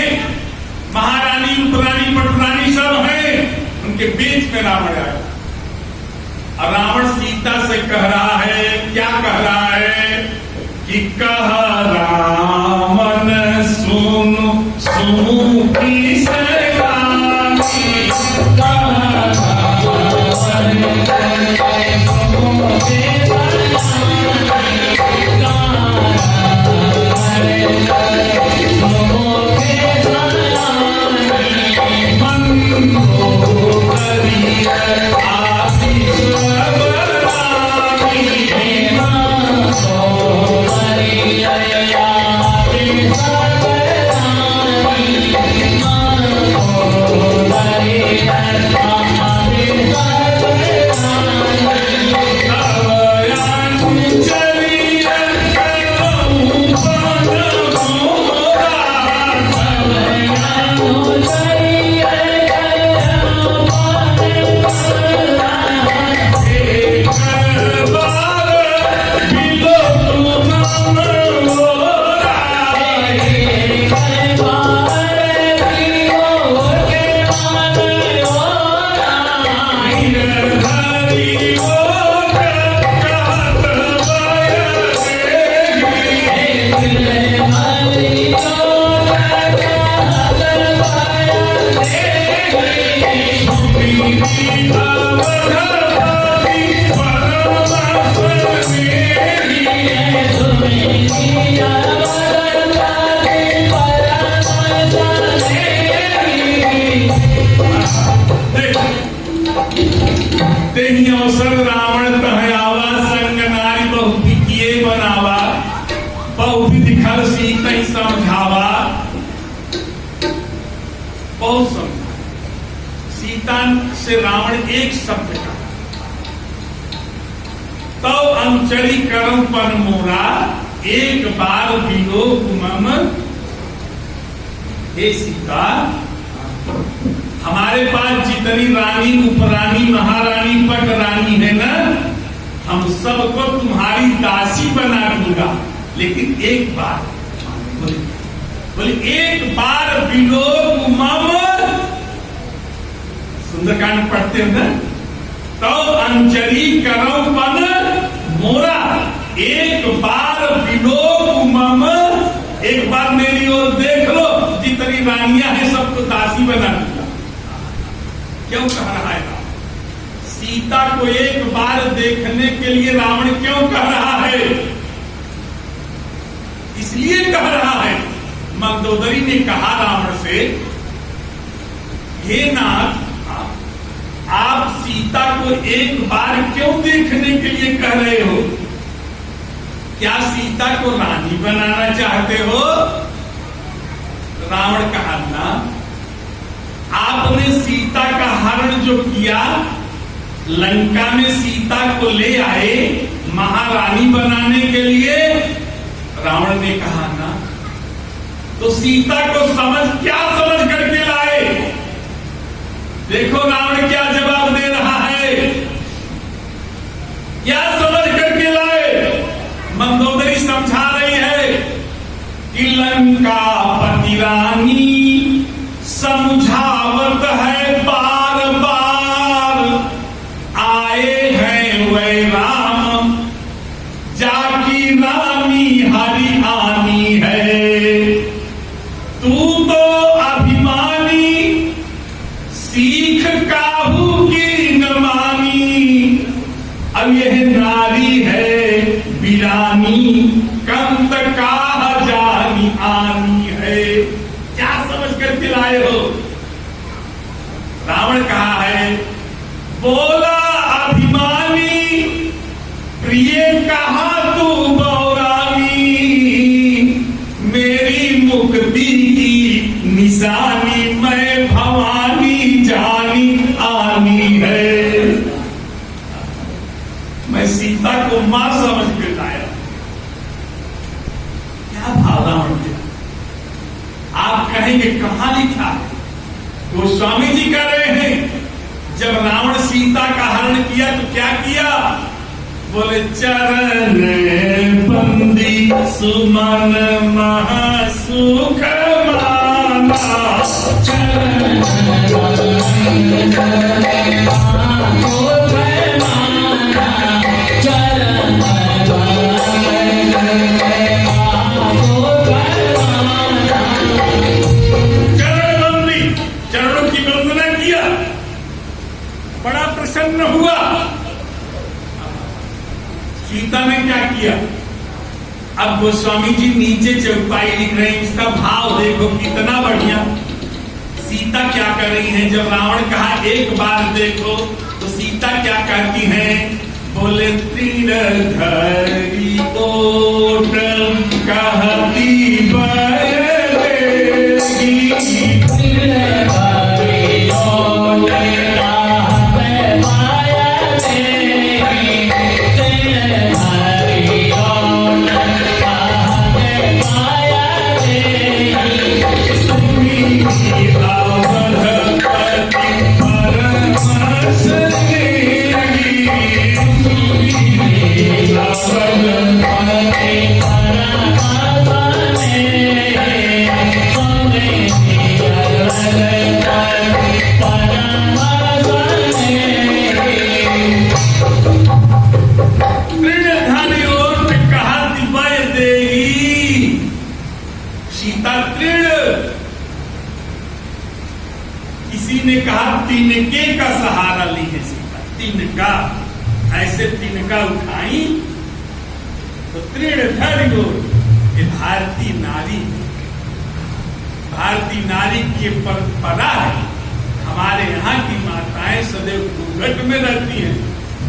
महारानी, उपरानी, पटरानी सब है। उनके बीच में रावण आया और रावण सीता से कह रहा है, क्या कह रहा है? कि कह रावण सुनु सुनु की सगाई, सीता से रावण एक शब्द कहा, तो अनुचरी करम पर मोरा एक बार विलोक मम। हे सीता, हमारे पास जितनी रानी, उपरानी, महारानी, पट रानी है ना, हम सबको तुम्हारी दासी बना दूंगा, लेकिन एक बार, बोले एक बार विलोक मम। सुंदरकांड पढ़ते हो ना, तो अनुचरी करम पन मोरा एक बार विलोक मम। एक बार मेरी ओर देख लो, जितनी रानियां हैं सबको दासी बना दूंगा। क्यों कह रहा है रावण? सीता को एक बार देखने के लिए रावण क्यों कह रहा है? इसलिए कह रहा है, मंदोदरी ने कहा रावण से, हे नाथ, आप सीता को एक बार क्यों देखने के लिए कह रहे हो? क्या सीता को रानी बनाना चाहते हो? रावण कहा ना, आपने सीता का हरण जो किया, लंका में सीता को ले आए महारानी बनाने के लिए, रावण ने कहा ना, तो सीता को क्या समझ करके लाए? देखो रावण क्या जवाब दे रहा है, क्या समझ करके लाए? मंदोदरी समझा रही है कि लंका पति रानी समझावत है बार बार, आए हैं वै राम जाकी रानी हरि आनी है। तू तो अभिमानी सीख काहू की न मानी, अब यह नारी है बिरानी कंत काह जानी आनी है। क्या समझ कर दिलाए हो? रावण कहा है, बोला अभिमानी प्रिय कहा तू गौरानी, मेरी मुक्ति की निशानी मैं भवानी जानी आनी है। मैं सीता को मां समझ के लाया। क्या भाव रावण के? आप कहेंगे कहां लिखा है? गोस्वामी जी कह रहे हैं, जब रावण सीता का हरण किया तो क्या किया? बोले चरण बंदी सुमन महासुख माना, चरण चरणों की वंदना किया, बड़ा प्रसन्न हुआ। सीता ने क्या किया? अब गोस्वामी जी नीचे चौपाई लिख रहे हैं, इसका भाव देखो कितना बढ़िया। सीता क्या कर रही है? जब रावण कहा एक बार देखो, तो सीता क्या कहती है? बोले तीर धरी ओट कहती बरगी, ने कहा तिनके का सहारा ली है सीता। तिनका, ऐसे तिनका उठाई तो तृण धर ये भारतीय नारी, भारतीय नारी की परंपरा है। हमारे यहाँ की माताएं सदैव घूंघट में रहती हैं,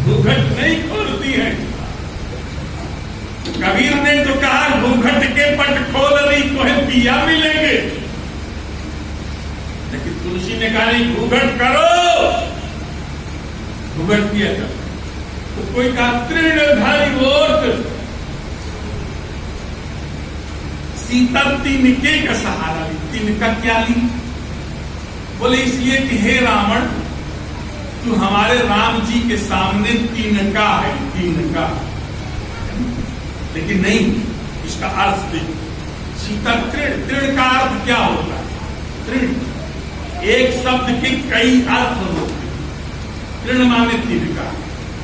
घूंघट नहीं खोलती हैं। कबीर ने तो कहा घूंघट के पट खोल रही तो है पिया मिलेंगे, लेकिन तुलसी ने कहा नहीं, घूंघट करो घूंघट किया था। तो कोई कहा तृणधारी वोट, सीता तिनके का सहारा ली। तिनका क्या ली? बोले इसलिए कि हे रावण, तू हमारे राम जी के सामने तिनका है, तिनका। लेकिन नहीं, इसका अर्थ देखो, सीता तृण, तृण का अर्थ क्या होता है? तृण, एक शब्द के कई अर्थ होते हैं। तृण माने तिनका,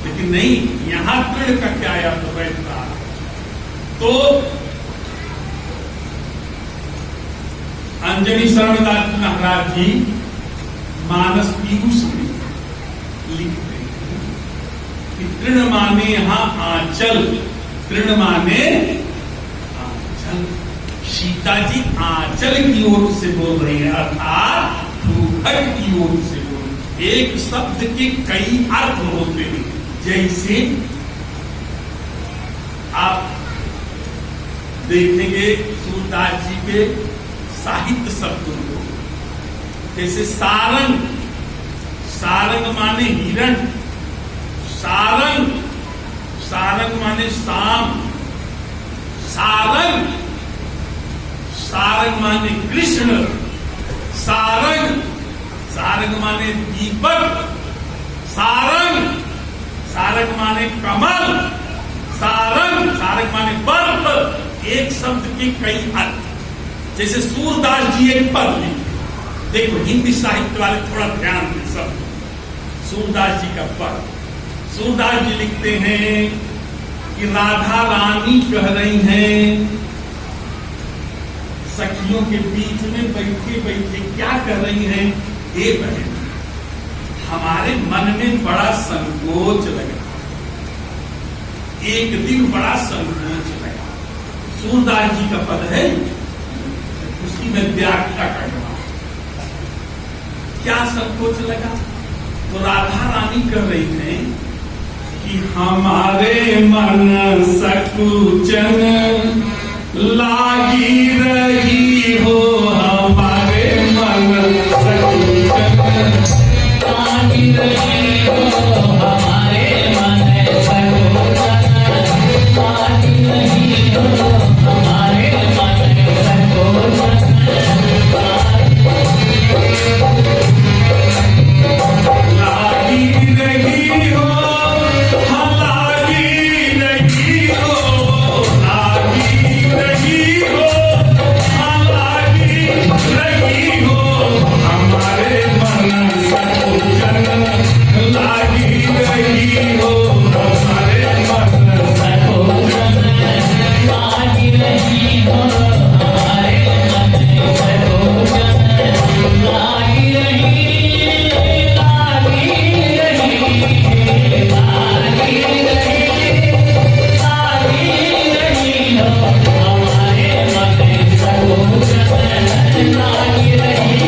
लेकिन नहीं, यहां तृण का क्या अर्थ बैठता है? तो अंजनी शरणदास महाराज जी मानस पीयूष में लिखते हैं कि तृण माने यहां आंचल, तृण माने आंचल। सीता जी आंचल की ओर से बोल रही है, अर्थात घूंघट की ओर से बोल रही। एक शब्द के कई अर्थ होते हैं। जैसे आप देखेंगे सूरदास जी के साहित्य शब्दों को, जैसे सारंग, सारंग माने हिरण, सारंग, सारंग माने शाम, सारंग, सारंग माने कृष्ण, सारंग, सारंग माने दीपक, सारंग, सारंग माने कमल, सारंग, सारंग माने बर्फ। एक शब्द के कई अर्थ। जैसे सूरदास जी एक पद लिखे, देखो हिंदी साहित्य वाले थोड़ा ध्यान दें सब। सूरदास जी का पद, सूरदास जी लिखते हैं कि राधा रानी कह रही हैं सखियों के बीच में बैठे बैठे, क्या कह रही हैं? हे बहन, हमारे मन में बड़ा संकोच लगा, एक दिन बड़ा संकोच लगा। सूरदास जी का पद है, उसकी मैं व्याख्या कर रहा हूं। क्या संकोच लगा? तो राधा रानी कह रही थे कि हमारे मन सकुचन लागी रही हो, हमारे मन सकुचन लागी रही हो, हमारे मन सकुचन लागी रही हो, हमारे मन सकुचन लागी रही हो, लागी रही हो, लागी रही हो, लागी रही हो, हमारे मन सकुचन लागी रही हो, हमारे मन सकुचन लागी रही हो, हमारे मन सकुचन लागी रही,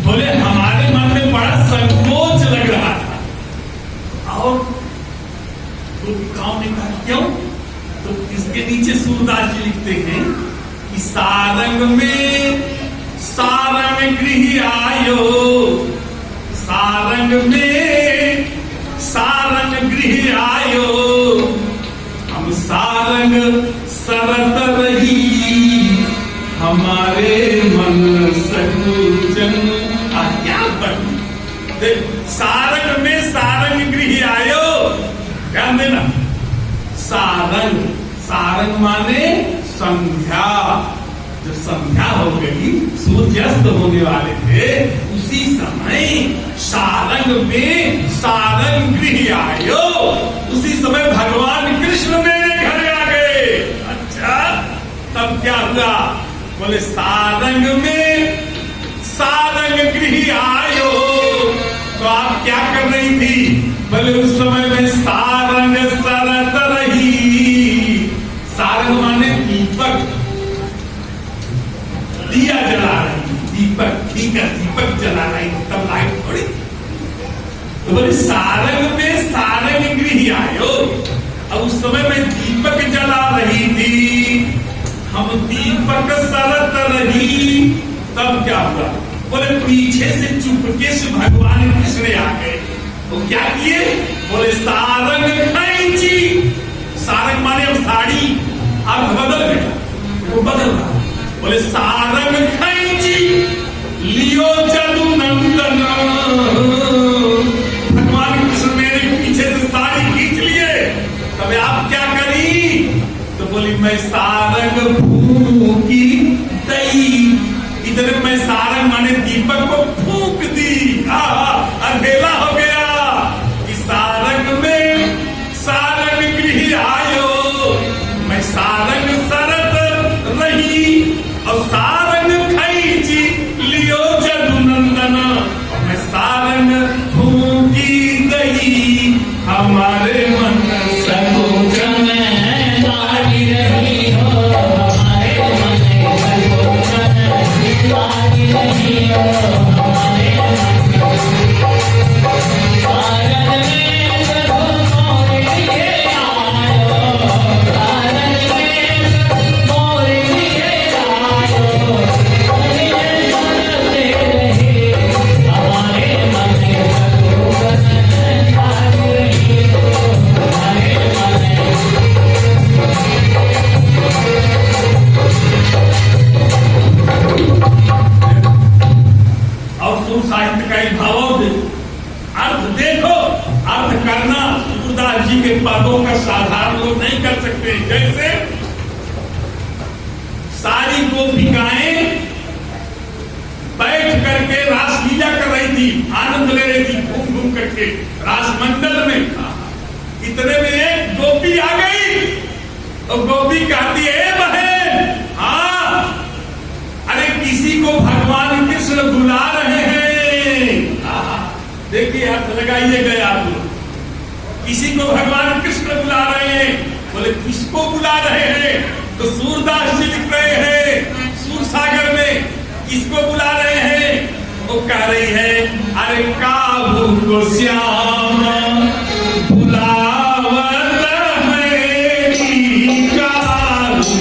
बोले हमारे मन में बड़ा संकोच लग रहा था। और तो गांव में कहा क्यों? तो इसके नीचे सूरदास जी लिखते हैं कि सारंग में सारंग गृह आयो, सारंग में सारंग गृह आयो, हम सारंग सरत रही, हमारे मन सकुचन। क्या बनी? सारंग में सारंग गृह आयो, ध्यान देना। सारंग, सारंग माने संध्या। जब संध्या हो गई, सूर्यास्त होने वाले थे, उसी समय सारंग में सारंग गृह आयो, उसी समय भगवान कृष्ण मेरे घर आ गए। अच्छा, तब क्या हुआ? बोले सारंग में सारंग गृह आयो। तो आप क्या कर रही थी? बोले उस समय में सारंग सरत रही। सारंग माने दीपक, दिया जला रही, दीपक, ठीक है, दीपक जला रही, तब लाइट थोड़ी। तो बोले सारंग में सारंग गृह आयो। अब उस समय में दीपक जला रही थी, हम दीपक दीपक सरत रही। तब क्या हुआ? बोले पीछे से चुपके से भगवान कृष्ण आ गए। तो क्या किए? बोले सारंग खींची। सारंग माने अब साड़ी, अर्थ बदल गया, वो बदल रहा। बोले सारंग खींची लियो जदु नंदन। भगवान कृष्ण मेरे पीछे से साड़ी खींच लिए, तब आप क्या करी? तो बोली मैं सारंग फूकी दई। इधर मैं सारंग माने दीपक को फूक दी। अंधेला हो गया कि सारंग में सारंग गृह आयो। मैं सारंग सरत रही और सारंग खींची लियो जदु नंदन। मैं सारंग फूकी दई हमारे मन सकोच में लागी रही हो। हमारे मन सकोच में लागी रही हो। हमारे साहित्य का एक भाव अर्थ देखो, अर्थ करना सूरदास जी के पदों का साधारण लोग नहीं कर सकते। जैसे सारी गोपिकाएं बैठ करके रासलीला कर रही थी, आनंद ले रही थी घूम घूम करके रास मंडल में। इतने में एक गोपी आ गई और गोपी कहती है बहन, हाँ अरे किसी को भगवान कृष्ण बुला रहे हैं। देखिए अर्थ लगाइए गए आप लोग। किसी को भगवान कृष्ण बुला रहे हैं। बोले किसको बुला रहे हैं? तो सूरदास जी लिख रहे हैं सूर सागर में, किसको बुला रहे हैं? वो कह रही है अरे काबू को श्याम बुलावत है काबू।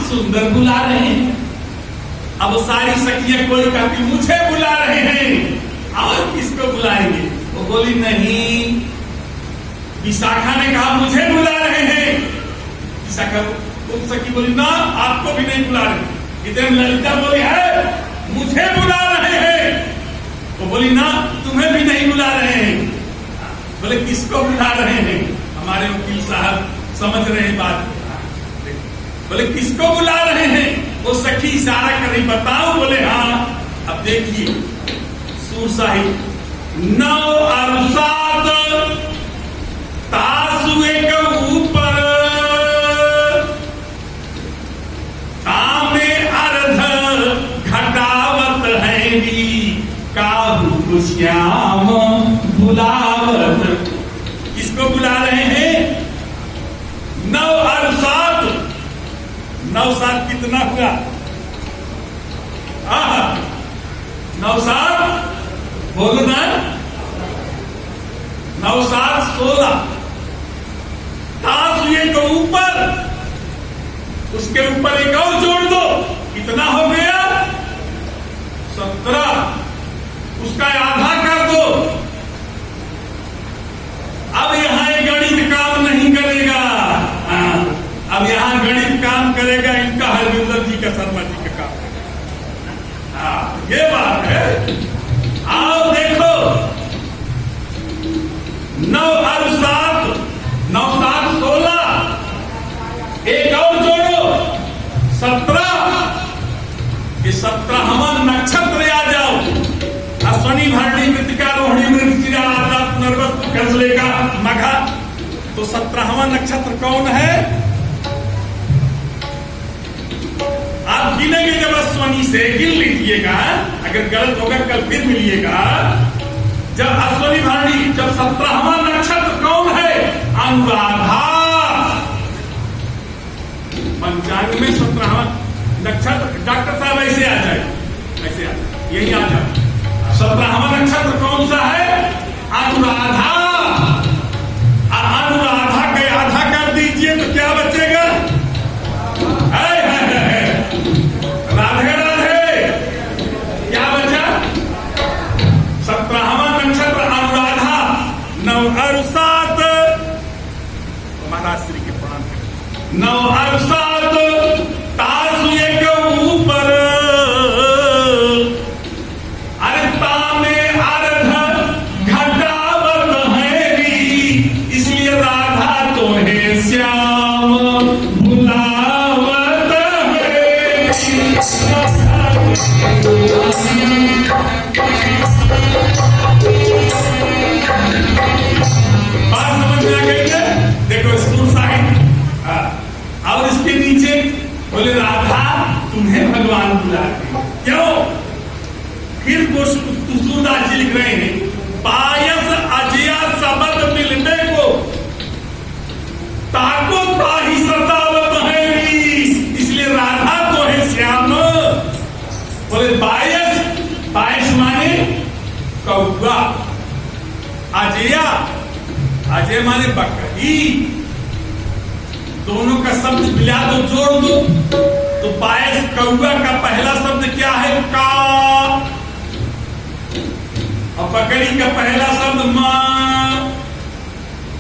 सुंदर बुला रहे हैं। अब सारी सखियां कोई कहती मुझे बुला रहे हैं, और किसको बुलाएंगे? वो बोली नहीं। विशाखा ने कहा मुझे बुला रहे हैं। विशाखा उप सखी बोली ना आपको भी नहीं बुला रहे। इधर ललिता बोली है मुझे बुला रहे हैं। वो बोली ना तुम्हें भी नहीं बुला रहे हैं। बोले किसको बुला रहे हैं? हमारे वकील साहब समझ रहे हैं बात। बोले किसको बुला रहे हैं? वो सखी इशारा कर रही, बताओ? बोले हाँ। अब देखिए सूर साहिब नौ अरुसात तासुए के ऊपर तामे अर्ध घटावत है काबू श्याम बुलावत। किसको बुला रहे हैं? नौ अरुसात। 9 सात कितना हुआ? 9 सात बोलो ना। 9 सात 16। तासुए के ऊपर उसके ऊपर एक और जोड़ दो, कितना हो गया? 17। उसका आधा कर दो। अब यहां गणित काम नहीं करेगा। अब यहां गणित काम करेगा इनका हरविंदर जी का, शर्मा जी का काम करेगा। हाँ ये बात है। आओ देखो 9 और 7, 9 7 16, एक और जोड़ो 17। ये 17वां नक्षत्र आ जाओ। अश्वनी भरणी कृतिका रोहिणी मृगशिरा आद्रा पुनर्वसु खजलेगा मघा। तो 17वां नक्षत्र कौन है? आप गिनेंगे जब अश्वनी से गिन लीजिएगा, अगर गलत होगा कल फिर मिलिएगा। जब अश्वनी भरणी, जब 17वां नक्षत्र कौन है? अनुराधा। पंचांग में 17वां नक्षत्र, डॉक्टर साहब ऐसे आ जाए, ऐसे आ जाए, यही आ जाए। 17वां नक्षत्र कौन सा है? अनुराधा। अनुराधा के आधा कर दीजिए तो क्या बचेगा? राधे राधे। क्या बचा? 17वां नक्षत्र अनुराधा। 9 और 7 महाराज श्री के प्रणाम। 9 और 7 तासु एक ऊपर, अरे तामे अर्ध घटावत है, इसलिए राधा तो है श्याम भुलावत है। बात समझ में आ गई है? देखो स्थूल साहित्य और इसके नीचे बोले राधा तुम्हें भगवान बुलाते हैं। क्यों? फिर तुलसीदास जी लिख रहे हैं, पायस अजया सबद मिलने को ताको ताही सतावत है, इसलिए राधा तो है श्याम। बोले बायस, बायस माने कौआ, अजया, अजय माने बकरी, दोनों का शब्द मिला दो, जोड़ दो तो बायस कौआ का पहला शब्द क्या है? का, और बकरी का पहला शब्द मां,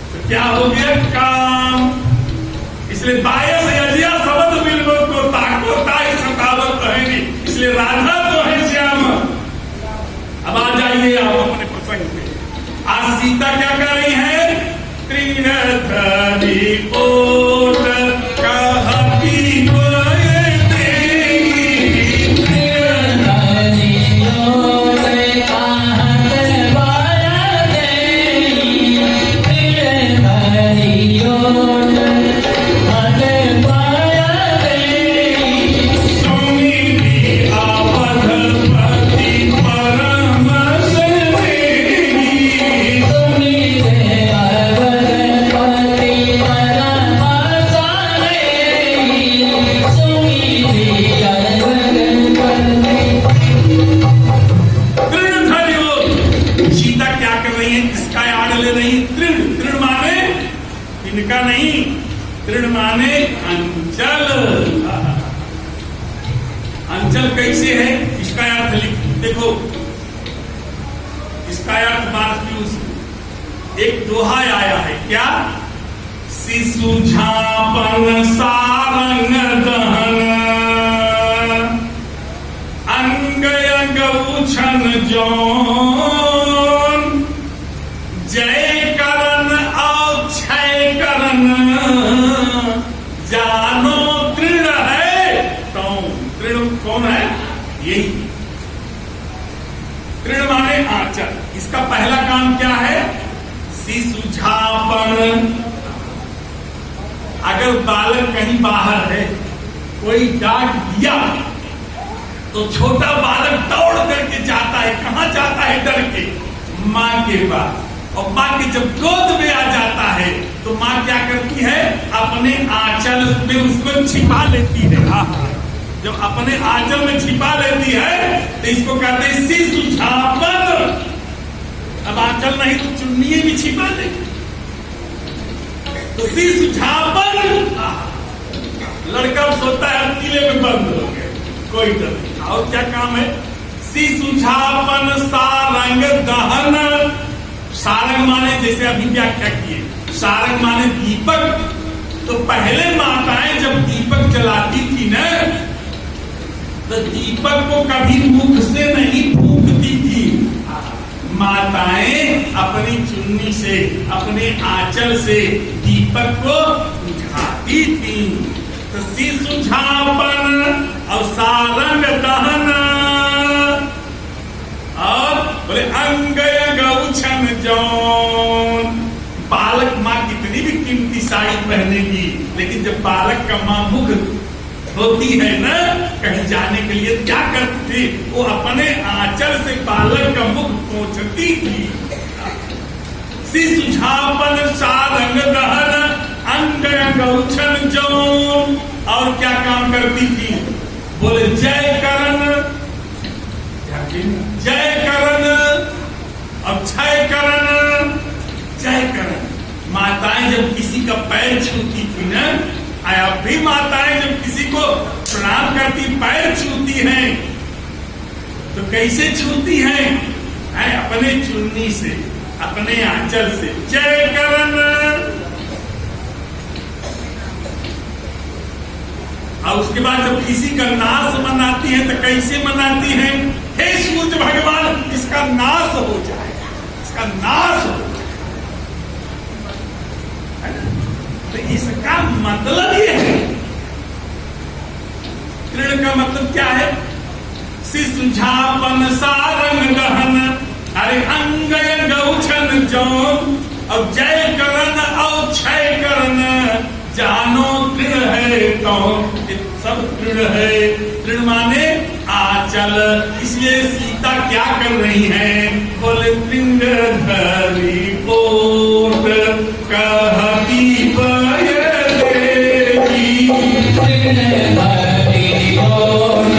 तो क्या हो गया? काम। इसलिए बायस अजया शब्द मिलबो को ताको ताई सतावत है, इसलिए राधा तो है श्याम। अब आ जाइए आप अपने प्रसंग पे। आज सीता क्या कर रही है? त्रिनधरी कोट कहती इनका नहीं, तृण माने अंचल। अंचल कैसे है? इसका अर्थ लिख देखो, इसका अर्थ बात एक दोहा आया है। क्या? शिशु झापन सारंग दहन, अंग अंग उछन जौन, जय करन अक्षय करन, जानो तृण है तो। तृण कौन है? यही तृण माने आंचल। इसका पहला काम क्या है? शिशु झापन। अगर बालक कहीं बाहर है, कोई डांट दिया तो छोटा बालक दौड़ करके जाता है। कहां जाता है? डर के मां के पास। और मां के जब गोद में आ जाता है तो मां क्या करती है? अपने आंचल में उसको छिपा लेती है। जब अपने आंचल में छिपा लेती है तो इसको कहते हैं शिशु झापन। अब आंचल नहीं तो चुन्नी भी छिपा ले, तो शिशु झापन। लड़का सोता है किले में बंद हो गया, कोई डर नहीं। और क्या काम है? शिशु झापन सारंग दहन। सारंग माने जैसे अभी व्याख्या किए, सारंग माने दीपक। तो पहले माताएं जब दीपक जलाती थी ना, तो दीपक को कभी मुख से नहीं फूंकती थी। माताएं अपनी चुन्नी से, अपने आंचल से दीपक को बुझाती थी। तो शिशु झापन और सारंग दहन, और बोले अंग गौछन जौन। बालक माँ कितनी भी कीमती साड़ी पहनेगी, लेकिन जब बालक का माँ मुख होती है ना कहीं जाने के लिए, क्या करती थी? वो अपने आंचल से बालक का मुख पोंछती थी। सुझापन सारंग दहन अंग गौछन जौन। और क्या काम करती थी? बोले जय करण, जय करण और क्षय करण। जय करण माताएं जब किसी का पैर छूती थी ना, अब भी माताएं जब किसी को प्रणाम करती, पैर छूती हैं, तो कैसे छूती हैं? अपने चुन्नी से, अपने आंचल से। जय करण। और उसके बाद जब किसी का नाश मनाती है तो कैसे मनाती है? हे सूर्य भगवान, इसका नाश हो जाएगा, इसका नाश हो जाएगा। तो इसका मतलब ये है, तृण का मतलब क्या है? सुझापन सारंग दहन, अरे अंगय गौछन जौन। और जय करण और क्षय करण, जानो तृण है कौन? सब तृण है। तृण माने आंचल। इसलिए सीता क्या कर रही है? बोले तृण धरी ओट कहती बय देवी, तृण धरी ओट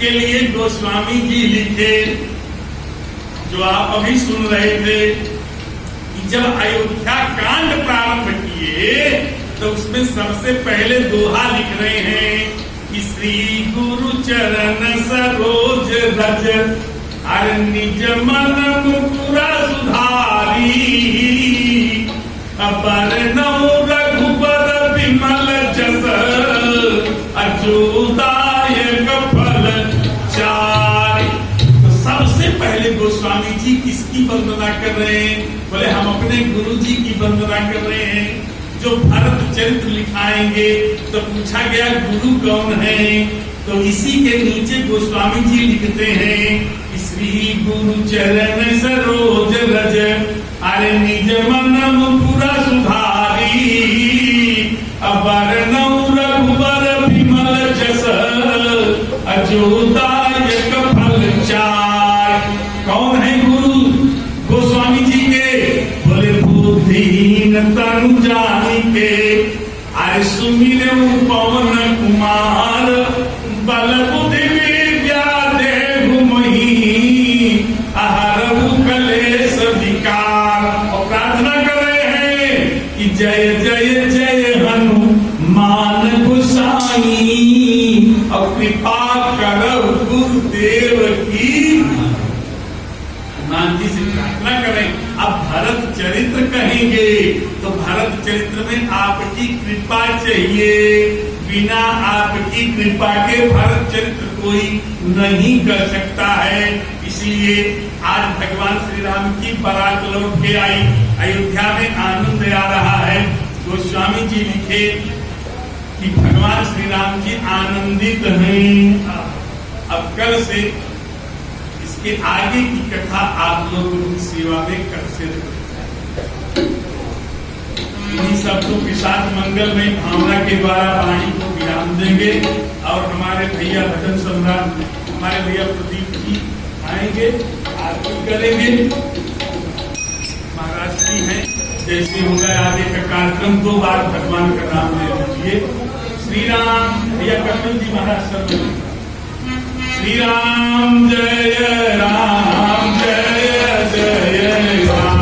के लिए गोस्वामी जी लिखे, जो आप अभी सुन रहे थे कि जब अयोध्या कांड प्रारंभ किए तो उसमें सबसे पहले दोहा लिख रहे हैं कि श्री गुरु चरण सरोज रज, अर निज मन मुकुरा सुधारी, अपर नौ रघुबर विमल जस, अच्युतायक फल चारि। तो सबसे पहले गोस्वामी जी किसकी वंदना कर रहे हैं? बोले हम अपने गुरु जी की वंदना कर रहे हैं, जो भरत चरित्र लिखाएंगे। तो पूछा गया गुरु कौन है? तो इसी के नीचे गोस्वामी जी लिखते हैं कि श्री गुरु चरण सरोज रज, अरे निज मन मुकुरा सुधारी, अबर नौ रघुबर विमल जस, अच्युतायक फल चारि। कौन है गुरु गोस्वामी जी के? बोले बुद्धिहीन तनु जानिके, अरे सुमिर पवन कुमार, बल बुद्धि विद्या देहु मोहि, अहरहु कलेश विकार। और प्रार्थना कर रहे हैं कि जय जय जय हनुमान गोसाई, और कृपा करो गुरुदेव की। हनुमान जी से प्रार्थना करें। अब भरत चरित्र कहेंगे तो भरत चरित्र में आपकी कृपा चाहिए, बिना आपकी कृपा के भरत चरित्र कोई नहीं कर सकता है। इसलिए आज भगवान श्री राम की बारात लौट के आई, अयोध्या में आनंद आ रहा है। गोस्वामी जी लिखे कि भगवान श्री राम जी आनंदित हैं। अब कल से इसके आगे की कथा आप लोगों की सेवा में कल से इन्हीं शब्दों के साथ मंगलमय भावना के द्वारा वाणी को विराम देंगे। और हमारे भैया भजन सम्राट, हमारे भैया प्रदीप जी आएंगे, आरती करेंगे। महाराज जी हैं, जैसे होगा आगे का कार्यक्रम 2 बार भगवान का नाम ले लीजिए। श्री राम। भैया कपिल जी महाराज सब श्री राम जय राम जय जय राम।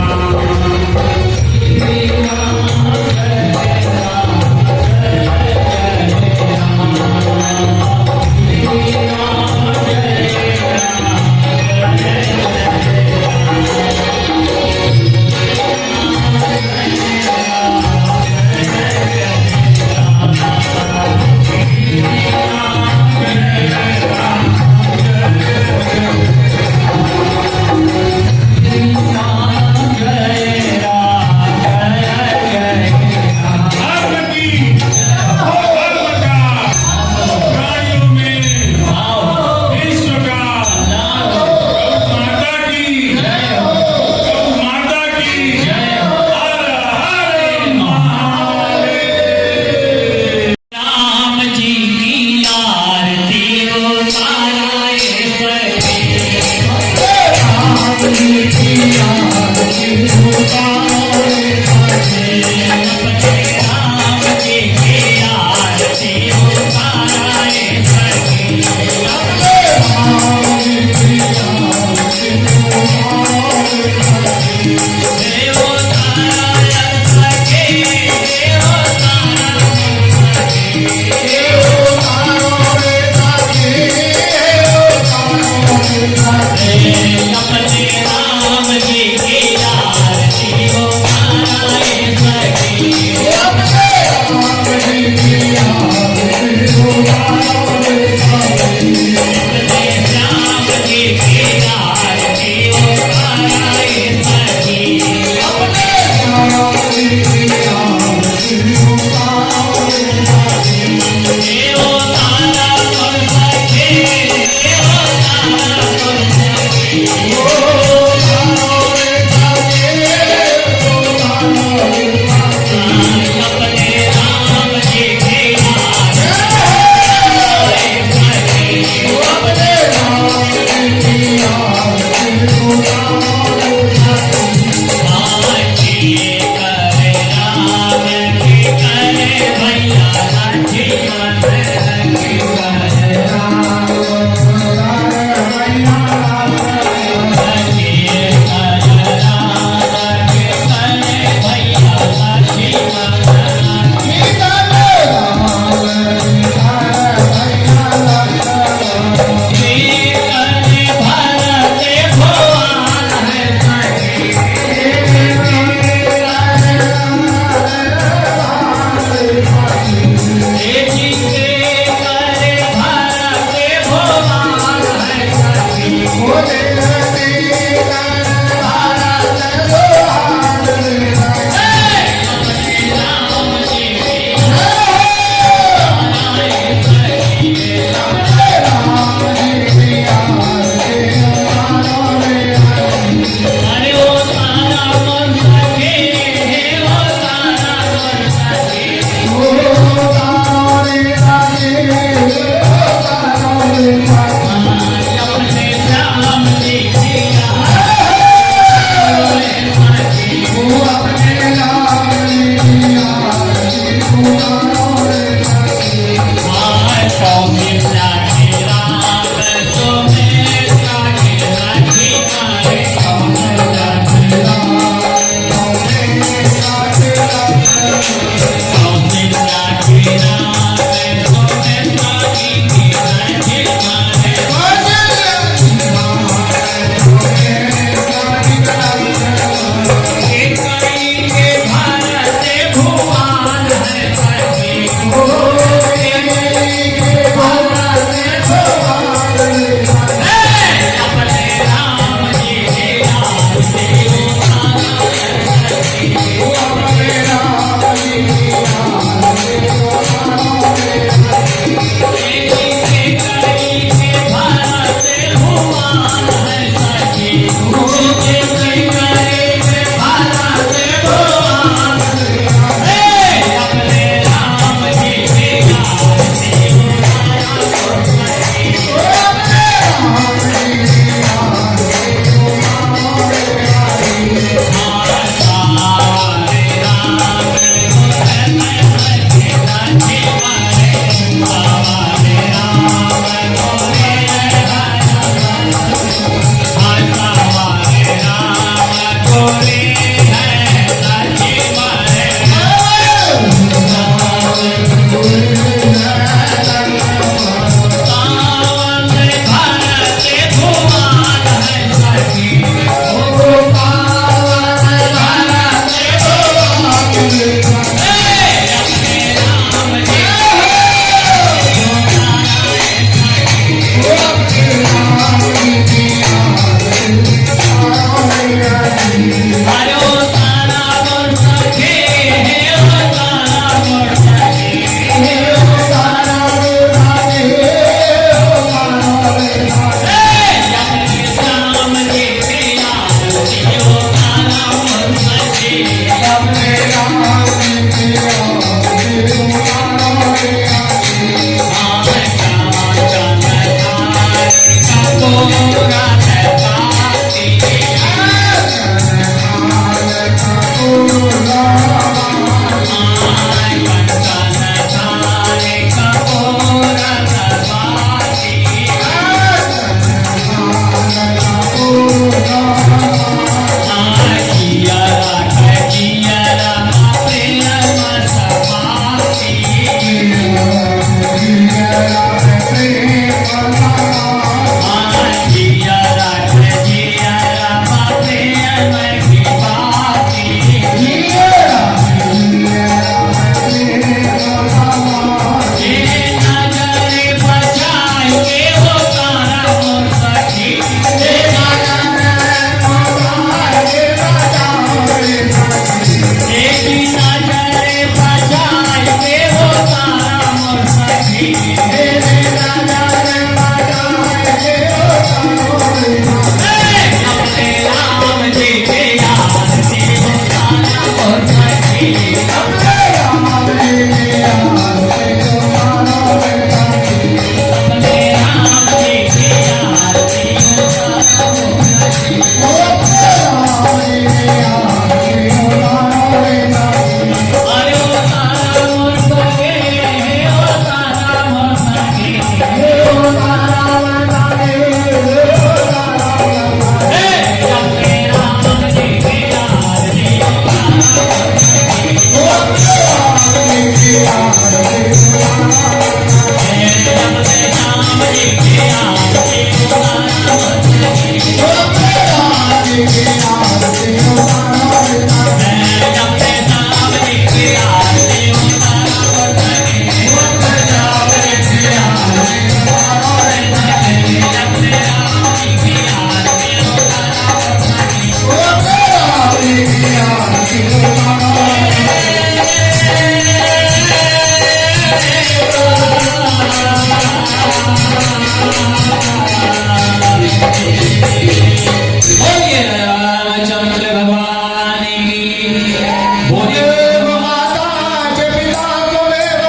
त्वमेव माता च पिता त्वमेव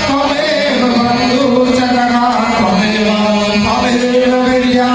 त्वमेव बन्धुश्च सखा त्वमेव त्वमेव विद्या